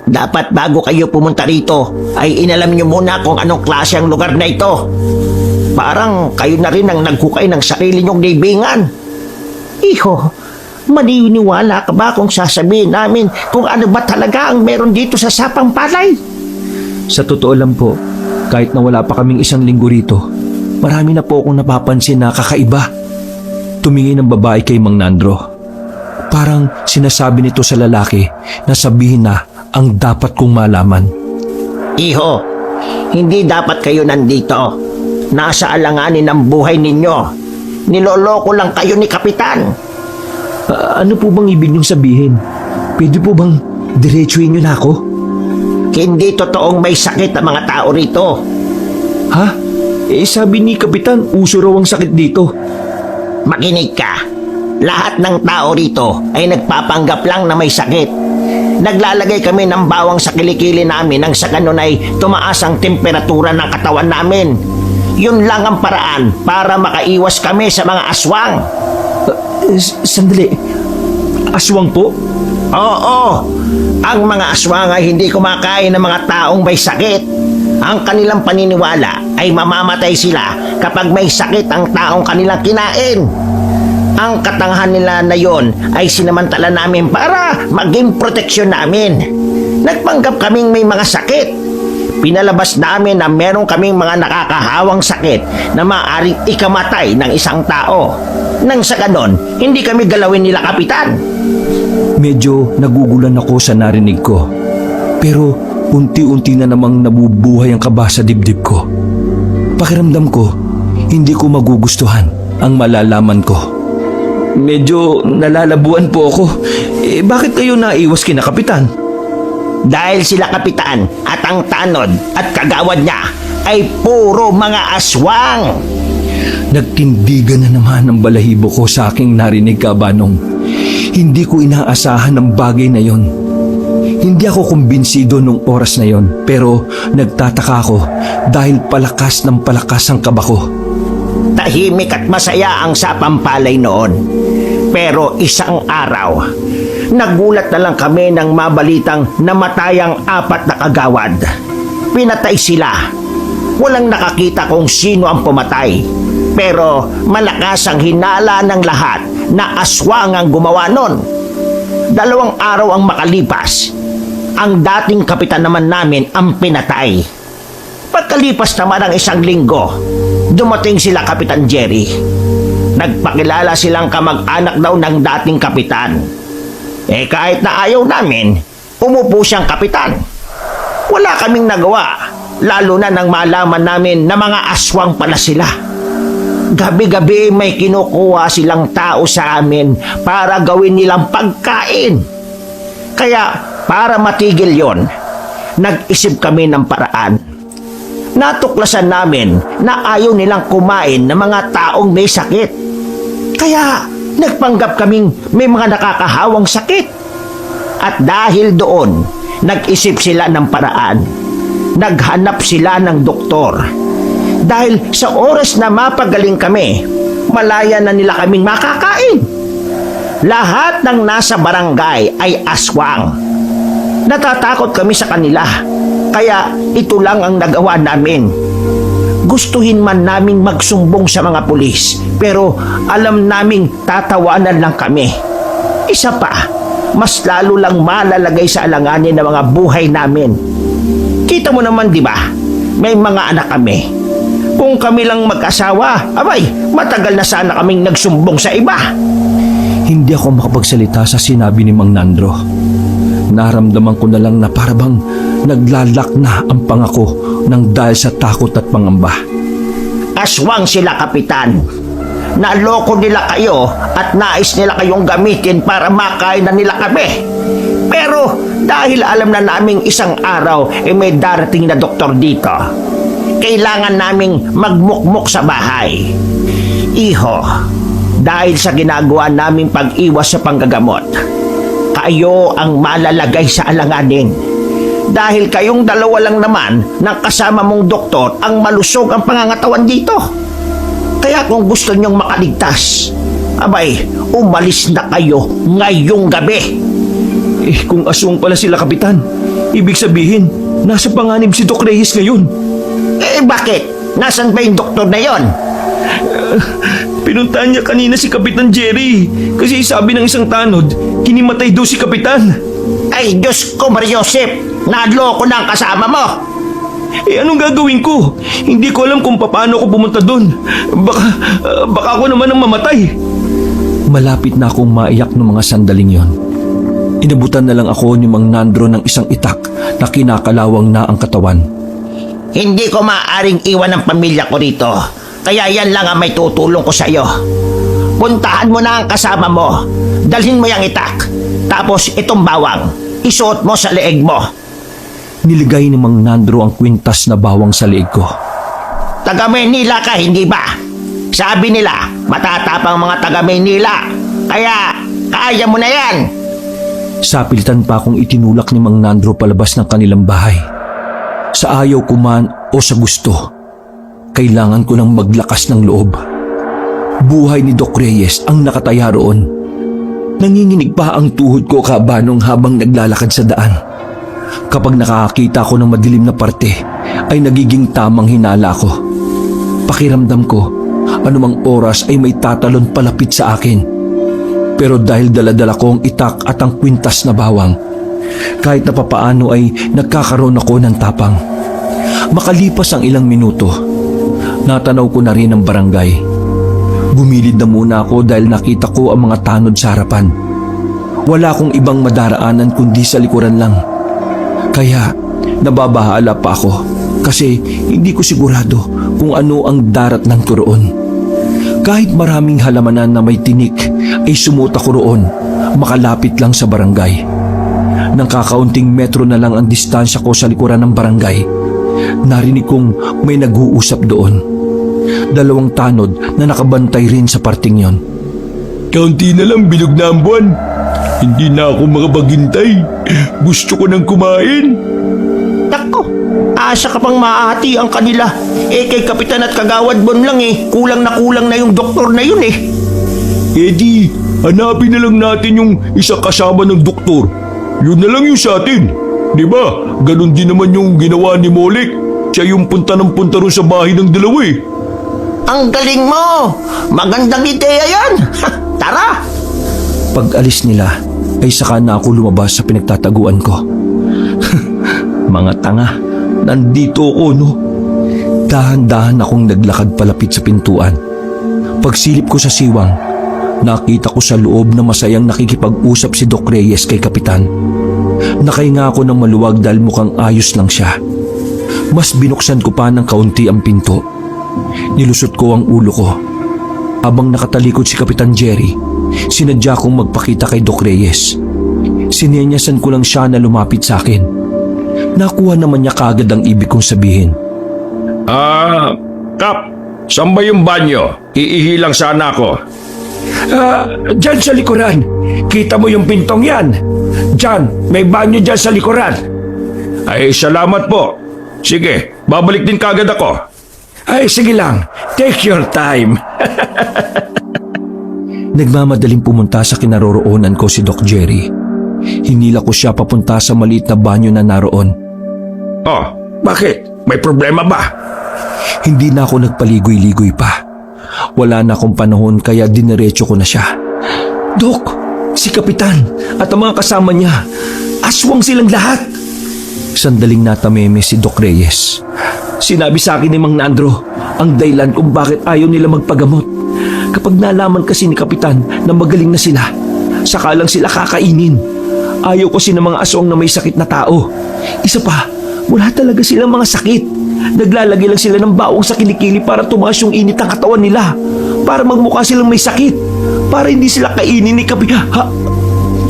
Dapat bago kayo pumunta rito ay inalam niyo muna kung anong klase ang lugar na ito. Parang kayo na rin ang naghukay ng sarili niyong libingan. Iho, maniniwala ka ba kung sasabihin namin kung ano ba talaga ang meron dito sa Sapang Palay? Sa totoo lang po, kahit na wala pa kaming 1 linggo rito, marami na po akong napapansin na kakaiba. Tumingin ang babae kay Mang Nandro. Parang sinasabi nito sa lalaki na sabihin na ang dapat kong malaman. Iho, hindi dapat kayo nandito. Nasa alanganin ng buhay ninyo. Niloloko lang kayo ni Kapitan. Ano po bang ibig niyong sabihin? Pwede po bang diretsuhin niyo na ako? Hindi totoong may sakit ang mga tao rito. Ha? Sabi ni Kapitan, uso raw ang sakit dito. Makinig ka. Lahat ng tao rito ay nagpapanggap lang na may sakit. Naglalagay kami ng bawang sa kilikili namin nang sa ganun ay tumaas ang temperatura ng katawan namin. Yun lang ang paraan para makaiwas kami sa mga aswang. Sandali. Aswang po? Oo, ang mga aswang ay hindi kumakain ng mga taong may sakit. Ang kanilang paniniwala ay mamamatay sila kapag may sakit ang taong kanilang kinain. Ang katangahan nila na yon ay sinamantala namin para maging proteksyon namin. Nagpanggap kaming may mga sakit. Pinalabas namin na meron kaming mga nakakahawang sakit na maaaring ikamatay ng isang tao. Nang sa ganon, hindi kami galawin nila, Kapitan. Medyo nagugulan ako sa narinig ko. Pero unti-unti na namang nabubuhay ang kaba sa dibdib ko. Pakiramdam ko, hindi ko magugustuhan ang malalaman ko. Medyo nalalabuan po ako. Bakit kayo naiwas kina Kapitan? Dahil sila Kapitan at ang tanod at kagawad niya ay puro mga aswang. Nagtindigan na naman ang balahibo ko sa aking narinig, Kabanong. Hindi ko inaasahan ang bagay na yon. Hindi ako kumbinsido nung oras na yon, pero nagtataka ako dahil palakas ng palakas ang kaba ko. Tahimik at masaya ang sapampalay noon. Pero isang araw, nagulat na lang kami nang mabalitang namatay ang 4 na kagawad. Pinatay sila. Walang nakakita kung sino ang pumatay. Pero malakas ang hinala ng lahat na aswang ang gumawa nun. 2 araw ang makalipas. Ang dating kapitan naman namin ang pinatay. Pagkalipas naman ng 1 linggo, dumating sila Kapitan Jerry. Nagpakilala silang kamag-anak daw ng dating kapitan. Kahit na ayaw namin, umupo siyang kapitan. Wala kaming nagawa, lalo na nang malaman namin na mga aswang pala sila. Gabi-gabi may kinukuha silang tao sa amin para gawin nilang pagkain. Kaya para matigil yon, nag-isip kami ng paraan. Natuklasan namin na ayaw nilang kumain ng mga taong may sakit. Kaya nagpanggap kaming may mga nakakahawang sakit. At dahil doon, nag-isip sila ng paraan. Naghanap sila ng doktor. Dahil sa oras na mapagaling kami, malaya na nila kaming makakain. Lahat ng nasa barangay ay aswang. Natatakot kami sa kanila. Kaya ito lang ang nagawa namin. Gustuhin man naming magsumbong sa mga pulis, pero alam naming tatawanan lang kami. Isa pa, mas lalo lang malalagay sa alanganin ng mga buhay namin. Kita mo naman, di ba? May mga anak kami. Kung kami lang mag-asawa, abay, matagal na sana kaming nagsumbong sa iba. Hindi ako makapagsalita sa sinabi ni Mang Nandro. Naramdaman ko na lang na parabang naglalak na ang pangako ng dahil sa takot at pangamba. Aswang sila, Kapitan. Naloko nila kayo at nais nila kayong gamitin para makain na nila kami. Pero dahil alam na naming isang araw may darating na doktor dito, kailangan naming magmukmuk sa bahay. Iho, dahil sa ginagawa naming pag-iwas sa panggagamot, kayo ang malalagay sa alanganin. Dahil kayong 2 lang naman ng kasama mong doktor ang malusog ang pangangatawan dito. Kaya kung gusto nyong makaligtas, abay, umalis na kayo ngayong gabi. Kung aswang pala sila, Kapitan, ibig sabihin, nasa panganib si Doc Reyes ngayon. Bakit? Nasaan ba yung doktor na yon? Pinuntahan niya kanina si Kapitan Jerry kasi sabi ng isang tanod, kinimatay daw si Kapitan. Ay, Diyos ko, Mariosep! Nadloko na ang kasama mo! Anong gagawin ko? Hindi ko alam kung paano ako pumunta doon. Baka ako naman ang mamatay. Malapit na akong maiyak ng mga sandaling yon. Inabutan na lang ako ni Mang Nandro ng isang itak na kinakalawang na ang katawan. Hindi ko maaaring iwan ang pamilya ko rito. Kaya yan lang ang may tutulong ko sa'yo. Puntahan mo na ang kasama mo. Dalhin mo yung itak. Tapos itong bawang, isuot mo sa leeg mo. Niligay ni Mang Nandro ang kwintas na bawang sa leeg ko. Taga Maynila ka, hindi ba? Sabi nila, matatapang mga taga Maynila. Kaya, kaya mo na yan. Sapilitan pa akong itinulak ni Mang Nandro palabas ng kanilang bahay. Sa ayaw ko man o sa gusto, kailangan ko ng maglakas ng loob. Buhay ni Doc Reyes ang nakataya roon. Nanginginig pa ang tuhod ko kabanong habang naglalakad sa daan. Kapag nakakita ko ng madilim na parte, ay nagiging tamang hinala ko. Pakiramdam ko, anumang oras ay may tatalon palapit sa akin. Pero dahil daladala ko ang itak at ang kwintas na bawang, kahit na papaano ay nagkakaroon ako ng tapang. Makalipas ang ilang minuto, natanaw ko na rin ang barangay. Bumilid na muna ako dahil nakita ko ang mga tanod sa harapan. Wala akong ibang madaraanan kundi sa likuran lang. Kaya nababahala pa ako kasi hindi ko sigurado kung ano ang daratnan ko roon. Kahit maraming halamanan na may tinik ay sumuta ko roon, makalapit lang sa barangay. Nang kakaunting metro na lang ang distansya ko sa likuran ng barangay, narinig kong may nag-uusap doon. 2 tanod na nakabantay rin sa parting yon. Kaunti na lang bilog na ang buwan. Hindi na ako makapaghintay. Gusto ko nang kumain. Tako, asa ka pang maahati ang kanila. Kay Kapitan at Kagawad Bon lang kulang na yung doktor na yun Eddie, hanapin na lang natin yung isa kasama ng doktor. Yun na lang yung sa atin. Di ba? Ganon din naman yung ginawa ni Molek. Siya yung punta ng punta ron sa bahay ng dalawa Ang galing mo! Magandang ideya yan! Tara! Pag alis nila, ay saka na ako lumabas sa pinagtataguan ko. Mga tanga, nandito ako no. Dahan-dahan akong naglakad palapit sa pintuan. Pagsilip ko sa siwang, nakita ko sa loob na masayang nakikipag-usap si Doc Reyes kay Kapitan. Nakahinga ako ng maluwag dahil mukhang ayos lang siya. Mas binuksan ko pa ng kaunti ang pinto. Nilusot ko ang ulo ko. Habang nakatalikod si Kapitan Jerry, sinadya kong magpakita kay Doc Reyes. Sinenyasan ko lang siya na lumapit sa akin. Nakuha naman niya kaagad ang ibig kong sabihin. Kap, saan ba yung banyo? Iihi lang sana ako. Diyan sa likuran. Kita mo yung pintong yan. Diyan, may banyo diyan sa likuran. Ay, salamat po. Sige, babalik din kagad ako. Ay, sige lang. Take your time. Nagmamadaling pumunta sa kinaroroonan ko si Doc Jerry. Hinila ko siya papunta sa maliit na banyo na naroon. Oh, bakit? May problema ba? Hindi na ako nagpaligoy-ligoy pa. Wala na akong panahon kaya diniretso ko na siya. Dok, si Kapitan at ang mga kasama niya, aswang silang lahat. Sandaling natameme si Doc Reyes. Sinabi sa akin ni Mang Nandro ang dahilan kung bakit ayaw nila magpagamot. Kapag nalaman kasi ni Kapitan na magaling na sila, saka lang sila kakainin. Ayaw kasi ng mga aswang na may sakit na tao. Isa pa, wala talaga silang mga sakit. Naglalagay lang sila ng bawang sa kilikili para tumaas yung init ng katawan nila. Para magmukha silang may sakit. Para hindi sila kainin ni Kapitan.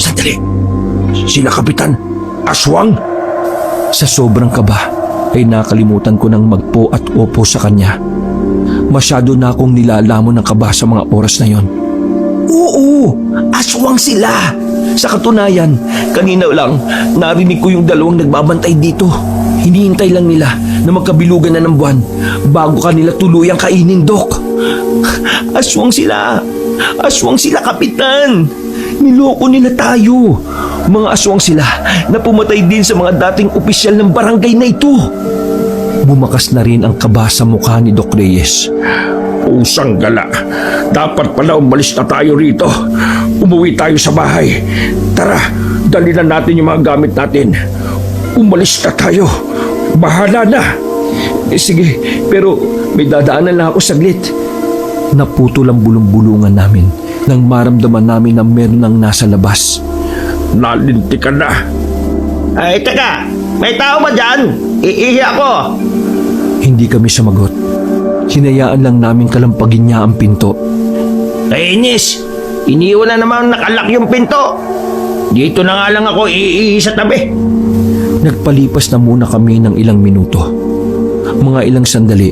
Sandali. Sila Kapitan? Aswang? Sa sobrang kaba, ay nakalimutan ko ng magpo at opo sa kanya. Masyado na akong nilalamon ng kaba sa mga oras na yon. Oo, aswang sila. Sa katunayan, kanina lang narinig ko yung 2 nagbabantay dito. Hinihintay lang nila na magkabilugan na ng buwan bago kanila tuluyang kainin, Dok. Aswang sila. Aswang sila, Kapitan. Niloko nila tayo. Mga aswang sila na pumatay din sa mga dating opisyal ng barangay na ito. Bumakas na rin ang kaba sa mukha ni Doc Reyes. Pusang gala. Dapat pala umalis na tayo rito. Umuwi tayo sa bahay. Tara, dali na natin yung mga gamit natin. Umalis na tayo. Bahala na. Sige, pero may dadaanan lang ako saglit. Naputol ang bulong-bulungan namin nang maramdaman namin na meron nang nasa labas. Nalintikan na. Ay, teka! May tao ba dyan? Iihi ako. Hindi kami sumagot. Hinayaan lang namin kalampagin niya ang pinto. Kainis, iniwan na naman nakalak yung pinto. Dito na nga lang ako iihi sa tabi. Nagpalipas na muna kami ng ilang minuto. Mga ilang sandali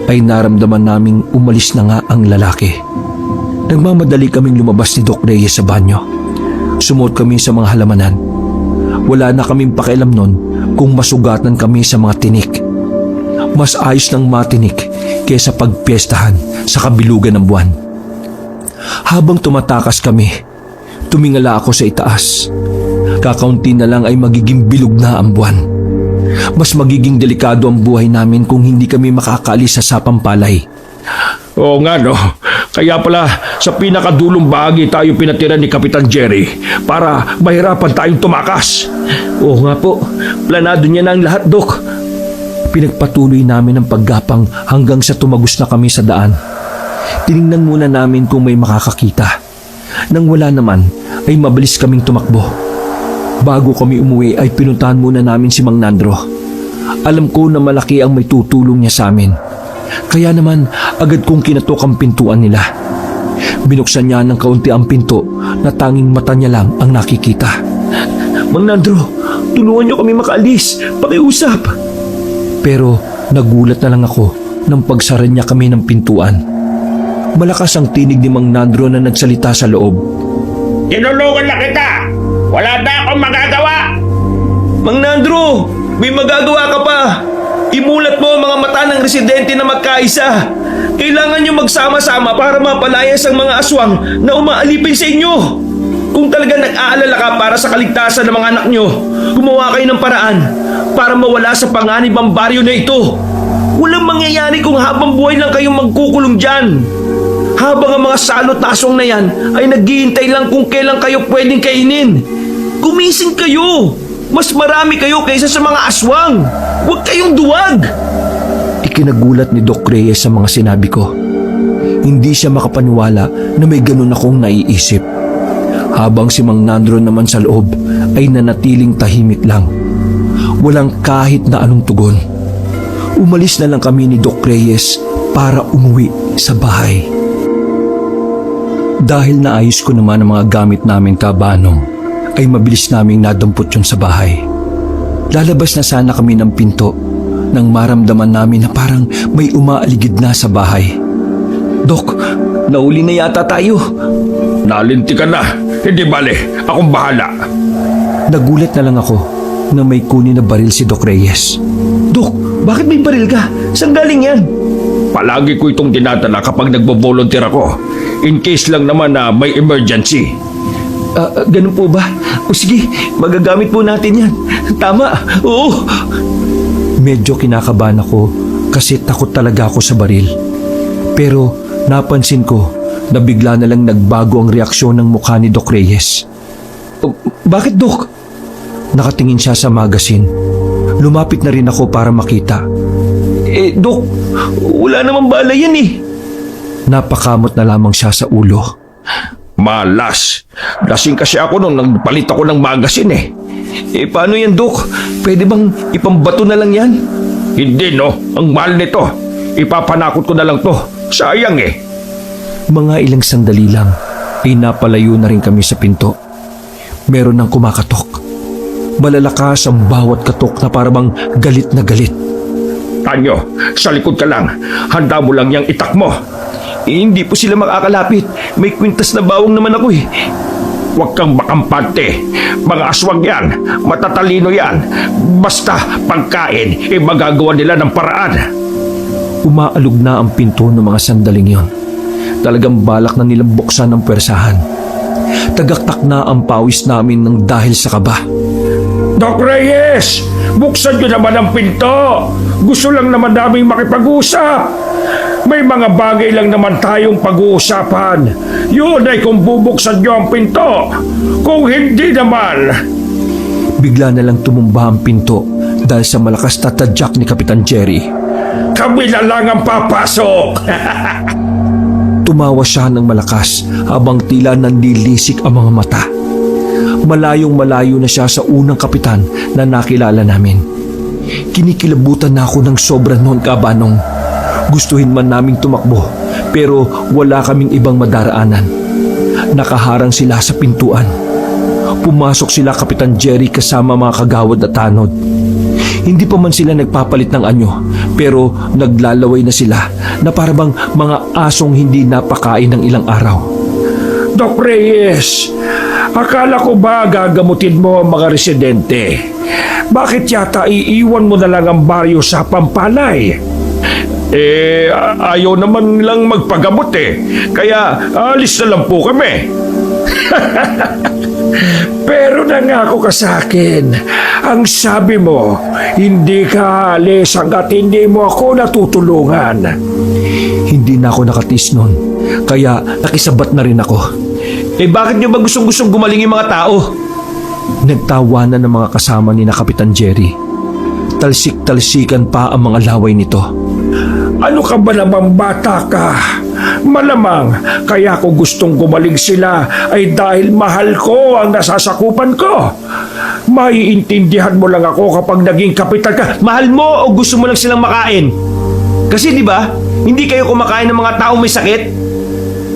ay naramdaman naming umalis na nga ang lalaki. Nagmamadali kaming lumabas ni Doc Reyes sa banyo. Sumuot kami sa mga halamanan. Wala na kaming pakialam nun kung masugatan kami sa mga tinik. Mas ayos ng matinik kaysa pagpiestahan sa kabilugan ng buwan. Habang tumatakas kami, tumingala ako sa itaas. Kakaunti na lang ay magiging bilog na ang buwan. Mas magiging delikado ang buhay namin kung hindi kami makakaalis sa sapang palay. Oo nga no, kaya pala sa pinakadulong bahagi tayo pinatira ni Kapitan Jerry para mahirapan tayong tumakas. Oo nga po, planado niya na ang lahat, Dok. Pinagpatuloy namin ang paggapang hanggang sa tumagos na kami sa daan. Tiningnan muna namin kung may makakakita. Nang wala naman, ay mabilis kaming tumakbo. Bago kami umuwi ay pinuntahan muna namin si Mang Nandro. Alam ko na malaki ang may tutulong niya sa amin. Kaya naman agad kong kinatok ang pintuan nila. Binuksan niya ng kaunti ang pinto na tanging mata niya lang ang nakikita. Mang Nandro, tulungan niyo kami makaalis. Pakiusap. Pero nagulat na lang ako nang pagsara niya kami ng pintuan. Malakas ang tinig ni Mang Nandro na nagsalita sa loob. Tinulungan na kita. Wala na akong magagawa. Mang Nandro, may magagawa ka pa. Imulat mo ang mga mata ng residente na magkaisa. Kailangan niyo magsama-sama para mapalayas ang mga aswang na umaalipin sa inyo. Kung talaga nag-aalala ka para sa kaligtasan ng mga anak niyo, gumawa kayo ng paraan para mawala sa panganib ang baryo na ito. Walang mangyayari kung habang buhay lang kayong magkukulong dyan. Habang ang mga salot na aswang na yan ay naghihintay lang kung kailan kayo pwedeng kainin. Gumising kayo! Mas marami kayo kaysa sa mga aswang! Huwag kayong duwag! Ikinagulat ni Doc Reyes sa mga sinabi ko. Hindi siya makapaniwala na may ganun akong naiisip. Habang si Mang Nandro naman sa loob ay nanatiling tahimik lang. Walang kahit na anong tugon. Umalis na lang kami ni Doc Reyes para umuwi sa bahay. Dahil naayos ko naman ang mga gamit namin kabanong, ay mabilis naming nadampot yun sa bahay. Lalabas na sana kami ng pinto nang maramdaman namin na parang may umaaligid na sa bahay. Dok, nauli na yata tayo. Nalinti ka na, hindi bale, akong bahala. Nagulat na lang ako na may kunin na baril si Doc Reyes. Dok, bakit may baril ka? Saan galing yan? Palagi ko itong dinadala kapag nagbo-volunteer ako. In case lang naman na may emergency. Ganun po ba? O sige, magagamit po natin yan. Tama, oo. Medyo kinakabahan ako kasi takot talaga ako sa baril. Pero napansin ko na bigla na lang nagbago ang reaksyon ng mukha ni Doc Reyes. Bakit, Dok? Nakatingin siya sa magazine. Lumapit na rin ako para makita. Dok, wala namang bala yan eh. Napakamot na lamang siya sa ulo. Malas. Lasing kasi ako nung nagpalit ako ng magasin eh. Paano yan, Dok? Pwede bang ipambato na lang yan? Hindi no, ang mahal nito. Ipapanakot ko na lang to. Sayang eh. Mga ilang sandali lang ay napalayo na rin kami sa pinto. Meron nang kumakatok. Malalakas ang bawat katok na parang galit na galit. Tanyo, sa likod ka lang. Handa mo lang yung itak mo. Hindi po sila makakalapit. May kwintas na bawang naman ako eh. Huwag kang makampante. Mga aswang yan. Matatalino yan. Basta pagkain, magagawa nila ng paraan. Umaalog na ang pinto ng mga sandaling yon. Talagang balak na nilang buksan ng pwersahan. Tagaktak na ang pawis namin ng dahil sa kaba. Doc Reyes! Buksan nyo naman ang pinto! Gusto lang naman naming makipag-usap! May mga bagay lang naman tayong pag-uusapan. Yun ay kung bubuksan nyo ang pinto. Kung hindi naman... Bigla na lang tumumba ang pinto dahil sa malakas na tadyak ni Kapitan Jerry. Kami na lang ang papasok! Tumawa siya ng malakas habang tila nanlilisik ang mga mata. Malayong malayo na siya sa unang kapitan na nakilala namin. Kinikilabutan na ako ng sobra noon, Kabanong. Gustuhin man naming tumakbo pero wala kaming ibang madaraanan. Nakaharang sila sa pintuan. Pumasok sila Kapitan Jerry kasama mga kagawad at tanod. Hindi pa man sila nagpapalit ng anyo pero naglalaway na sila na parabang mga asong hindi napakain ng ilang araw. Doc Reyes, akala ko ba gagamutin mo ang mga residente? Bakit yata iiwan mo na lang ang baryo sa Pampalay? Ayaw naman lang magpagamot kaya alis na lang po kami. Pero nangako ka sa akin, ang sabi mo, hindi ka alis hanggat hindi mo ako natutulungan. Hindi na ako nakatis noon, kaya nakisabat na rin ako. Bakit nyo ba gustong-gustong gumaling yung mga tao? Nagtawanan ng mga kasama ni na Kapitan Jerry. Talsik-talsikan pa ang mga laway nito. Ano ka ba namang bata ka? Malamang kaya ko gustong gumaling sila ay dahil mahal ko ang nasasakupan ko. Maiintindihan mo lang ako kapag naging kapitan ka. Mahal mo o gusto mo lang silang makain? Kasi di ba, hindi kayo kumakain ng mga taong may sakit?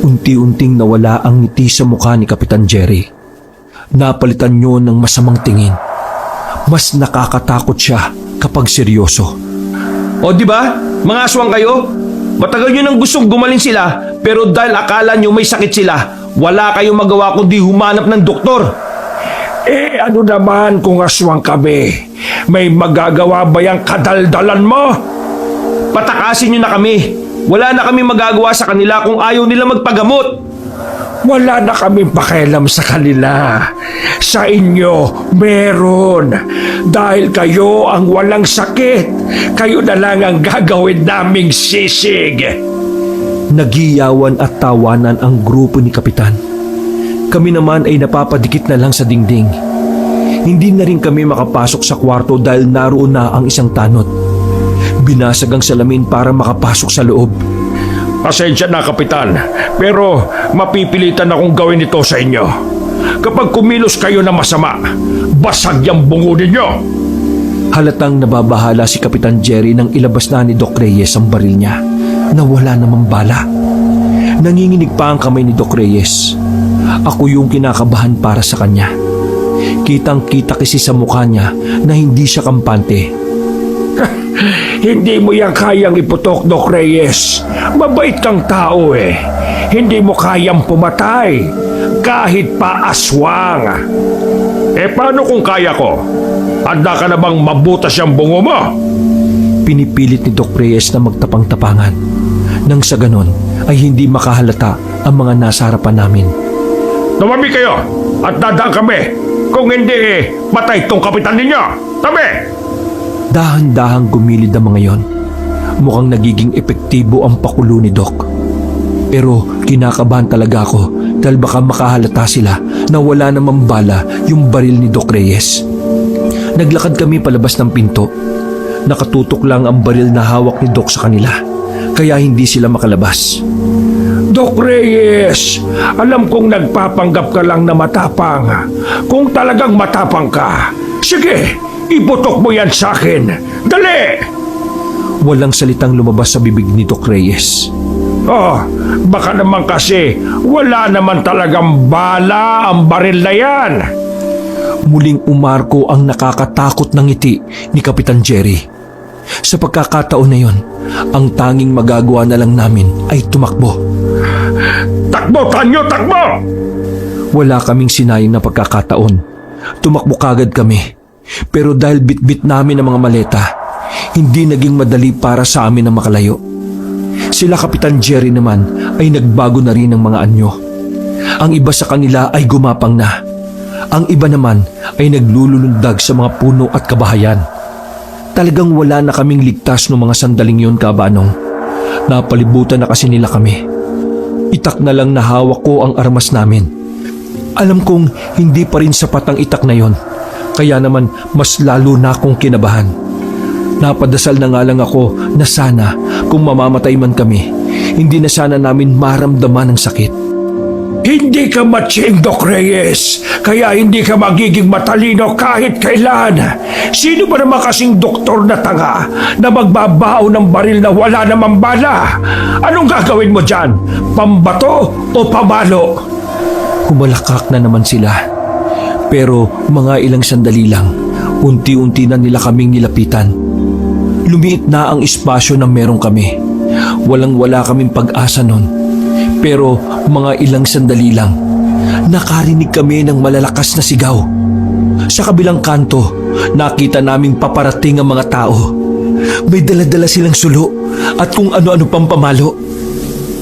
Unti-unting nawala ang ngiti sa mukha ni Kapitan Jerry. Napalitan niyo ng masamang tingin. Mas nakakatakot siya kapag seryoso. O di ba, mga aswang kayo? Matagal nyo nang gustong gumaling sila pero dahil akala nyo may sakit sila, wala kayong magawa kundi humanap ng doktor. Ano naman kung aswang kami? May magagawa ba yung kadaldalan mo? Patakasin nyo na kami. Wala na kami magagawa sa kanila kung ayaw nila magpagamot. Wala na kaming pakialam sa kanila. Sa inyo, meron. Dahil kayo ang walang sakit, kayo na lang ang gagawin naming sisig. Nagiyawan at tawanan ang grupo ni Kapitan. Kami naman ay napapadikit na lang sa dingding. Hindi na rin kami makapasok sa kwarto dahil naroon na ang isang tanod. Binasag ang salamin para makapasok sa loob. Pasensya na, Kapitan, pero mapipilitan akong gawin ito sa inyo. Kapag kumilos kayo na masama, basag yung bungo ninyo. Halatang nababahala si Kapitan Jerry nang ilabas na ni Doc Reyes ang baril niya na wala namang bala. Nanginginig pa ang kamay ni Doc Reyes. Ako yung kinakabahan para sa kanya. Kitang-kita kasi sa mukha niya na hindi siya kampante. Hindi mo yan kayang iputok, Doc Reyes. Mabait kang tao Hindi mo kayang pumatay, kahit pa aswang. Paano kung kaya ko? Handa ka na bang mabutas yung bungo mo? Pinipilit ni Doc Reyes na magtapang-tapangan. Nang sa ganon ay hindi makahalata ang mga nasa harapan namin. Tumabi kayo at dadaan kami. Kung hindi, patay tong kapitan ninyo. Tabi! Dahan-dahang gumilid ang mga yon. Mukhang nagiging epektibo ang pakulo ni Doc. Pero kinakabahan talaga ako dahil baka makahalata sila na wala namang bala yung baril ni Doc Reyes. Naglakad kami palabas ng pinto. Nakatutok lang ang baril na hawak ni Doc sa kanila, kaya hindi sila makalabas. Doc Reyes, alam kong nagpapanggap ka lang na matapang. Kung talagang matapang ka, sige, iputok mo yan sa akin. Dali! Walang salitang lumabas sa bibig ni Doc Reyes. Oh, baka naman kasi wala naman talagang bala ang baril na yan. Muling umarko ang nakakatakot na ngiti ni Kapitan Jerry. Sa pagkakataon na yon, ang tanging magagawa na lang namin ay tumakbo. Takbo, Tanyo, takbo! Wala kaming sinayang na pagkakataon. Tumakbo kagad kami. Pero dahil bitbit namin ang mga maleta, hindi naging madali para sa amin na makalayo. Sila Kapitan Jerry naman ay nagbago na rin ng mga anyo. Ang iba sa kanila ay gumapang na. Ang iba naman ay naglululundag sa mga puno at kabahayan. Talagang wala na kaming ligtas noong mga sandaling yon, Kabanong. Napalibutan na kasi nila kami. Itak na lang na hawak ko ang armas namin. Alam kong hindi pa rin sapat ang itak na yon, kaya naman mas lalo na akong kinabahan. Napadasal na nga lang ako na sana kung mamamatay man kami, hindi na sana namin maramdaman ang sakit. Hindi ka matching, Doc Reyes. Kaya hindi ka magiging matalino kahit kailan. Sino ba naman kasing doktor na tanga na magbabao ng baril na wala namang bala? Anong gagawin mo dyan? Pambato o pamalo? Humalakak na naman sila. Pero mga ilang sandali lang, unti-unti na nila kaming nilapitan. Lumiit na ang espasyo na meron kami. Walang-wala kaming pag-asa nun. Pero mga ilang sandali lang, nakarinig kami ng malalakas na sigaw. Sa kabilang kanto, nakita naming paparating ang mga tao. May dala-dala silang sulo at kung ano-ano pang pamalo.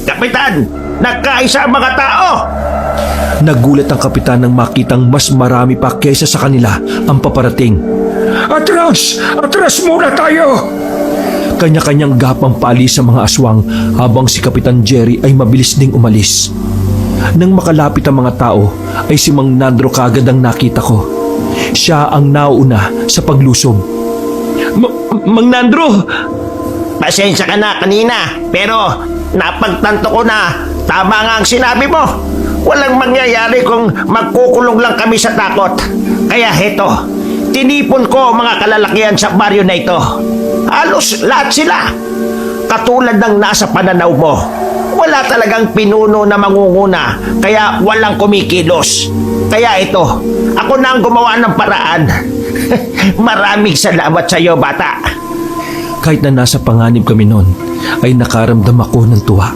Kapitan, nagkaisa ang mga tao! Nagulat ang kapitan nang makitang mas marami pa kaysa sa kanila ang paparating. Atras! Atras muna tayo! Kanya-kanyang gapang pali sa mga aswang habang si Kapitan Jerry ay mabilis ding umalis. Nang makalapit ang mga tao ay si Mang Nandro kagad ang nakita ko. Siya ang nauna sa paglusob. Mang Nandro! Pasensya ka na kanina, pero napagtanto ko na tama nga ang sinabi mo. Walang mangyayari kung magkukulong lang kami sa takot. Kaya heto, tinipon ko ang mga kalalakihan sa baryo na ito. Halos lahat sila. Katulad ng nasa pananaw mo. Wala talagang pinuno na mangunguna, kaya walang kumikilos. Kaya ito, ako na ang gumawa ng paraan. Maraming salamat sa iyo, bata. Kahit na nasa panganib kami noon, ay nakaramdam ako ng tuwa.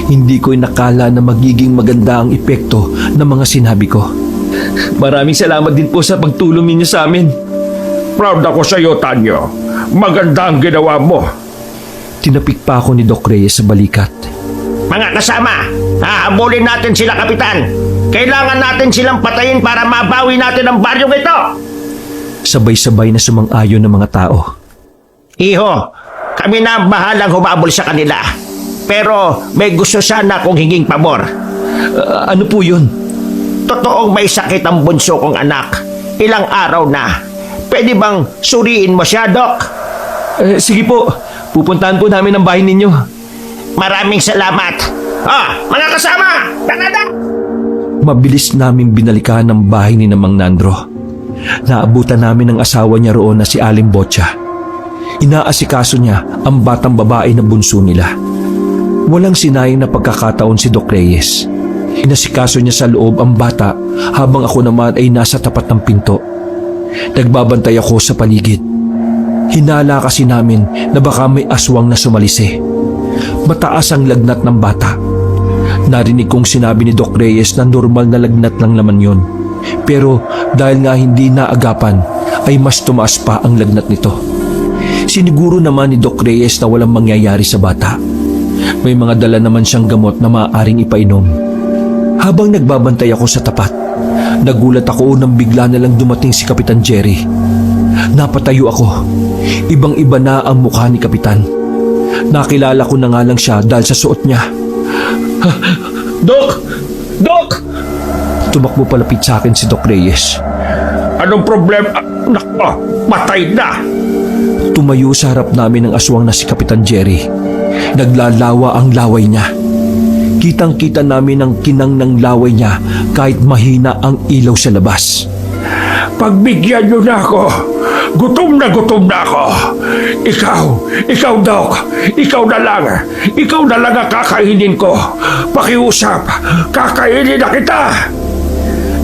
Hindi ko inakala na magiging maganda ang epekto ng mga sinabi ko. Maraming salamat din po sa pagtulong ninyo sa amin. Proud ako sa iyo, Tanyo. Maganda ang ginawa mo. Tinapik pa ako ni Doc Reyes sa balikat. Mga kasama, hahabulin natin sila, Kapitan. Kailangan natin silang patayin para mabawi natin ang baryong ito. Sabay-sabay na sumang-ayon ng mga tao. Iho, kami na ang bahalang humabol sa kanila. Pero may gusto sana kong hinging pabor. Ano po yun? Totoong may sakit ang bunso kong anak. Ilang araw na. Pwede bang suriin mo siya, Doc? Sige po, pupuntahan po namin ang bahay ninyo. Maraming salamat. Mga kasama! Tanada! Mabilis naming binalikan ang bahay ni Mang Nandro. Naabutan namin ang asawa niya roon na si Aling Botya. Inaasikaso niya ang batang babae na bunso nila. Walang sinayang na pagkakataon si Doc Reyes. Inasikaso niya sa loob ang bata habang ako naman ay nasa tapat ng pinto. Nagbabantay ako sa paligid. Hinala kasi namin na baka may aswang na sumalisi. Mataas ang lagnat ng bata. Narinig kong sinabi ni Doc Reyes na normal na lagnat lang naman yun. Pero dahil nga hindi naagapan, ay mas tumaas pa ang lagnat nito. Siniguro naman ni Doc Reyes na walang mangyayari sa bata. May mga dala naman siyang gamot na maaaring ipainom. Habang nagbabantay ako sa tapat, nagulat ako nang bigla na lang dumating si Kapitan Jerry. Napatayo ako. Ibang-iba na ang mukha ni Kapitan. Nakilala ko na nga lang siya dahil sa suot niya. Doc! Doc! Tumakbo palapit sa akin si Doc Reyes. Anong problema? Nako, patay na! Tumayo sa harap namin ang aswang na si Kapitan Jerry. Naglalawa ang laway niya. Kitang-kita namin ang kinang ng laway niya kahit mahina ang ilaw sa labas. Pagbigyan niyo na ako. Gutom na ako. Ikaw, Doc. Ikaw na lang. Ikaw na lang ang kakainin ko. Pakiusap, kakainin na kita.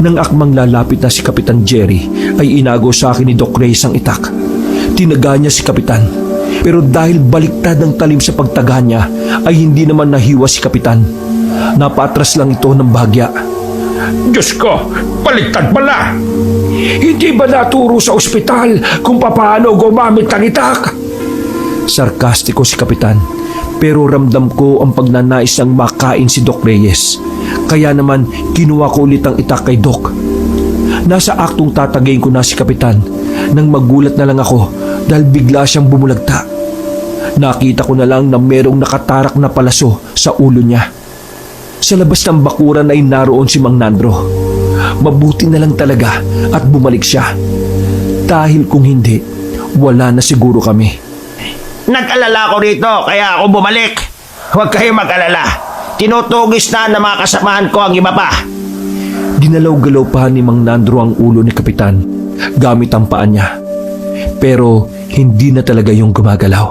Nang akmang lalapit na si Kapitan Jerry, ay inago sa akin ni Doc Reyes ang itak. Tinaga niya si Kapitan. Pero dahil baliktad ang talim sa pagtaga niya, ay hindi naman nahiwa si Kapitan. Napatras lang ito ng bahagya. Diyos ko, baliktad pala. Hindi ba naturo sa ospital kung paano gumamit ng itak? Sarkastiko si Kapitan, pero ramdam ko ang pagnanais ng makain si Doc Reyes. Kaya naman kinuha ko ulit ang itak kay Doc. Nasa aktong tatagayin ko na si Kapitan nang magulat na lang ako dahil bigla siyang bumulagta. Nakita ko na lang na merong nakatarak na palaso sa ulo niya. Sa labas ng bakuran ay naroon si Mang Nandro. Mabuti na lang talaga at bumalik siya. Dahil kung hindi, wala na siguro kami. Nag-alala ko rito kaya ako bumalik. Huwag kayo mag-alala. tinutugis na ng mga kasamahan ko ang iba pa. Ginalaw-galaw pa ni Mang Nandro ang ulo ni Kapitan gamit ang paa niya. Pero hindi na talaga yung gumagalaw.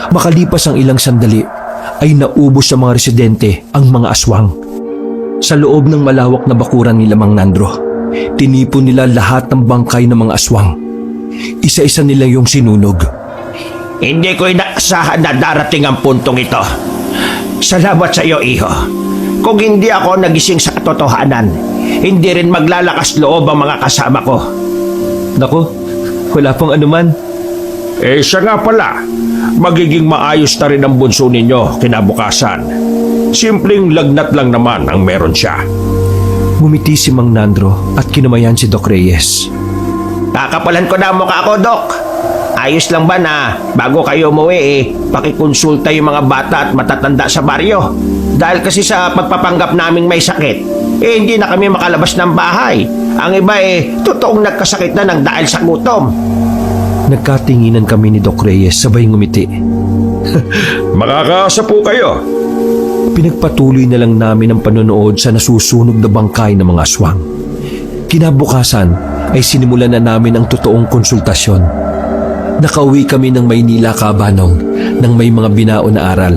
Makalipas ang ilang sandali ay naubos sa mga residente ang mga aswang. Sa loob ng malawak na bakuran nila Mang Nandro, tinipon nila lahat ng bangkay ng mga aswang. Isa-isa nila yung sinunog. Hindi ko inaasahan na darating ang puntong ito. Salamat sa iyo, iho. Kung hindi ako nagising sa katotohanan, hindi rin maglalakas loob ang mga kasama ko. Nako, wala pong anuman. Siya nga pala, magiging maayos na rin ang bunso ninyo kinabukasan. Simpleng lagnat lang naman ang meron siya. Ngumiti si Mang Nandro at kinamayan si Doc Reyes. Kakapalan ko na ang mukha ko, Dok. Ayos lang ba na bago kayo umuwi pakikonsulta yung mga bata at matatanda sa baryo? Dahil kasi sa pagpapanggap naming may sakit, hindi na kami makalabas ng bahay. Ang iba totoong nagkasakit na ng dahil sa gutom. Nagkatinginan kami ni Doc Reyes sabay ngumiti. Makakaasa po kayo. Pinagpatuloy na lang namin ang panonood sa nasusunog na bangkay ng mga aswang. Kinabukasan ay sinimulan na namin ang totoong konsultasyon. Nakauwi kami ng Maynila Kabanong nang may mga binaon na aral.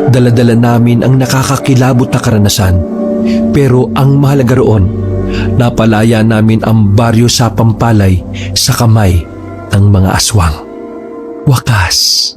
Dala-dala namin ang nakakakilabot na karanasan. Pero ang mahalaga roon, napalaya namin ang baryo sa Pampalay sa kamay ng mga aswang. Wakas.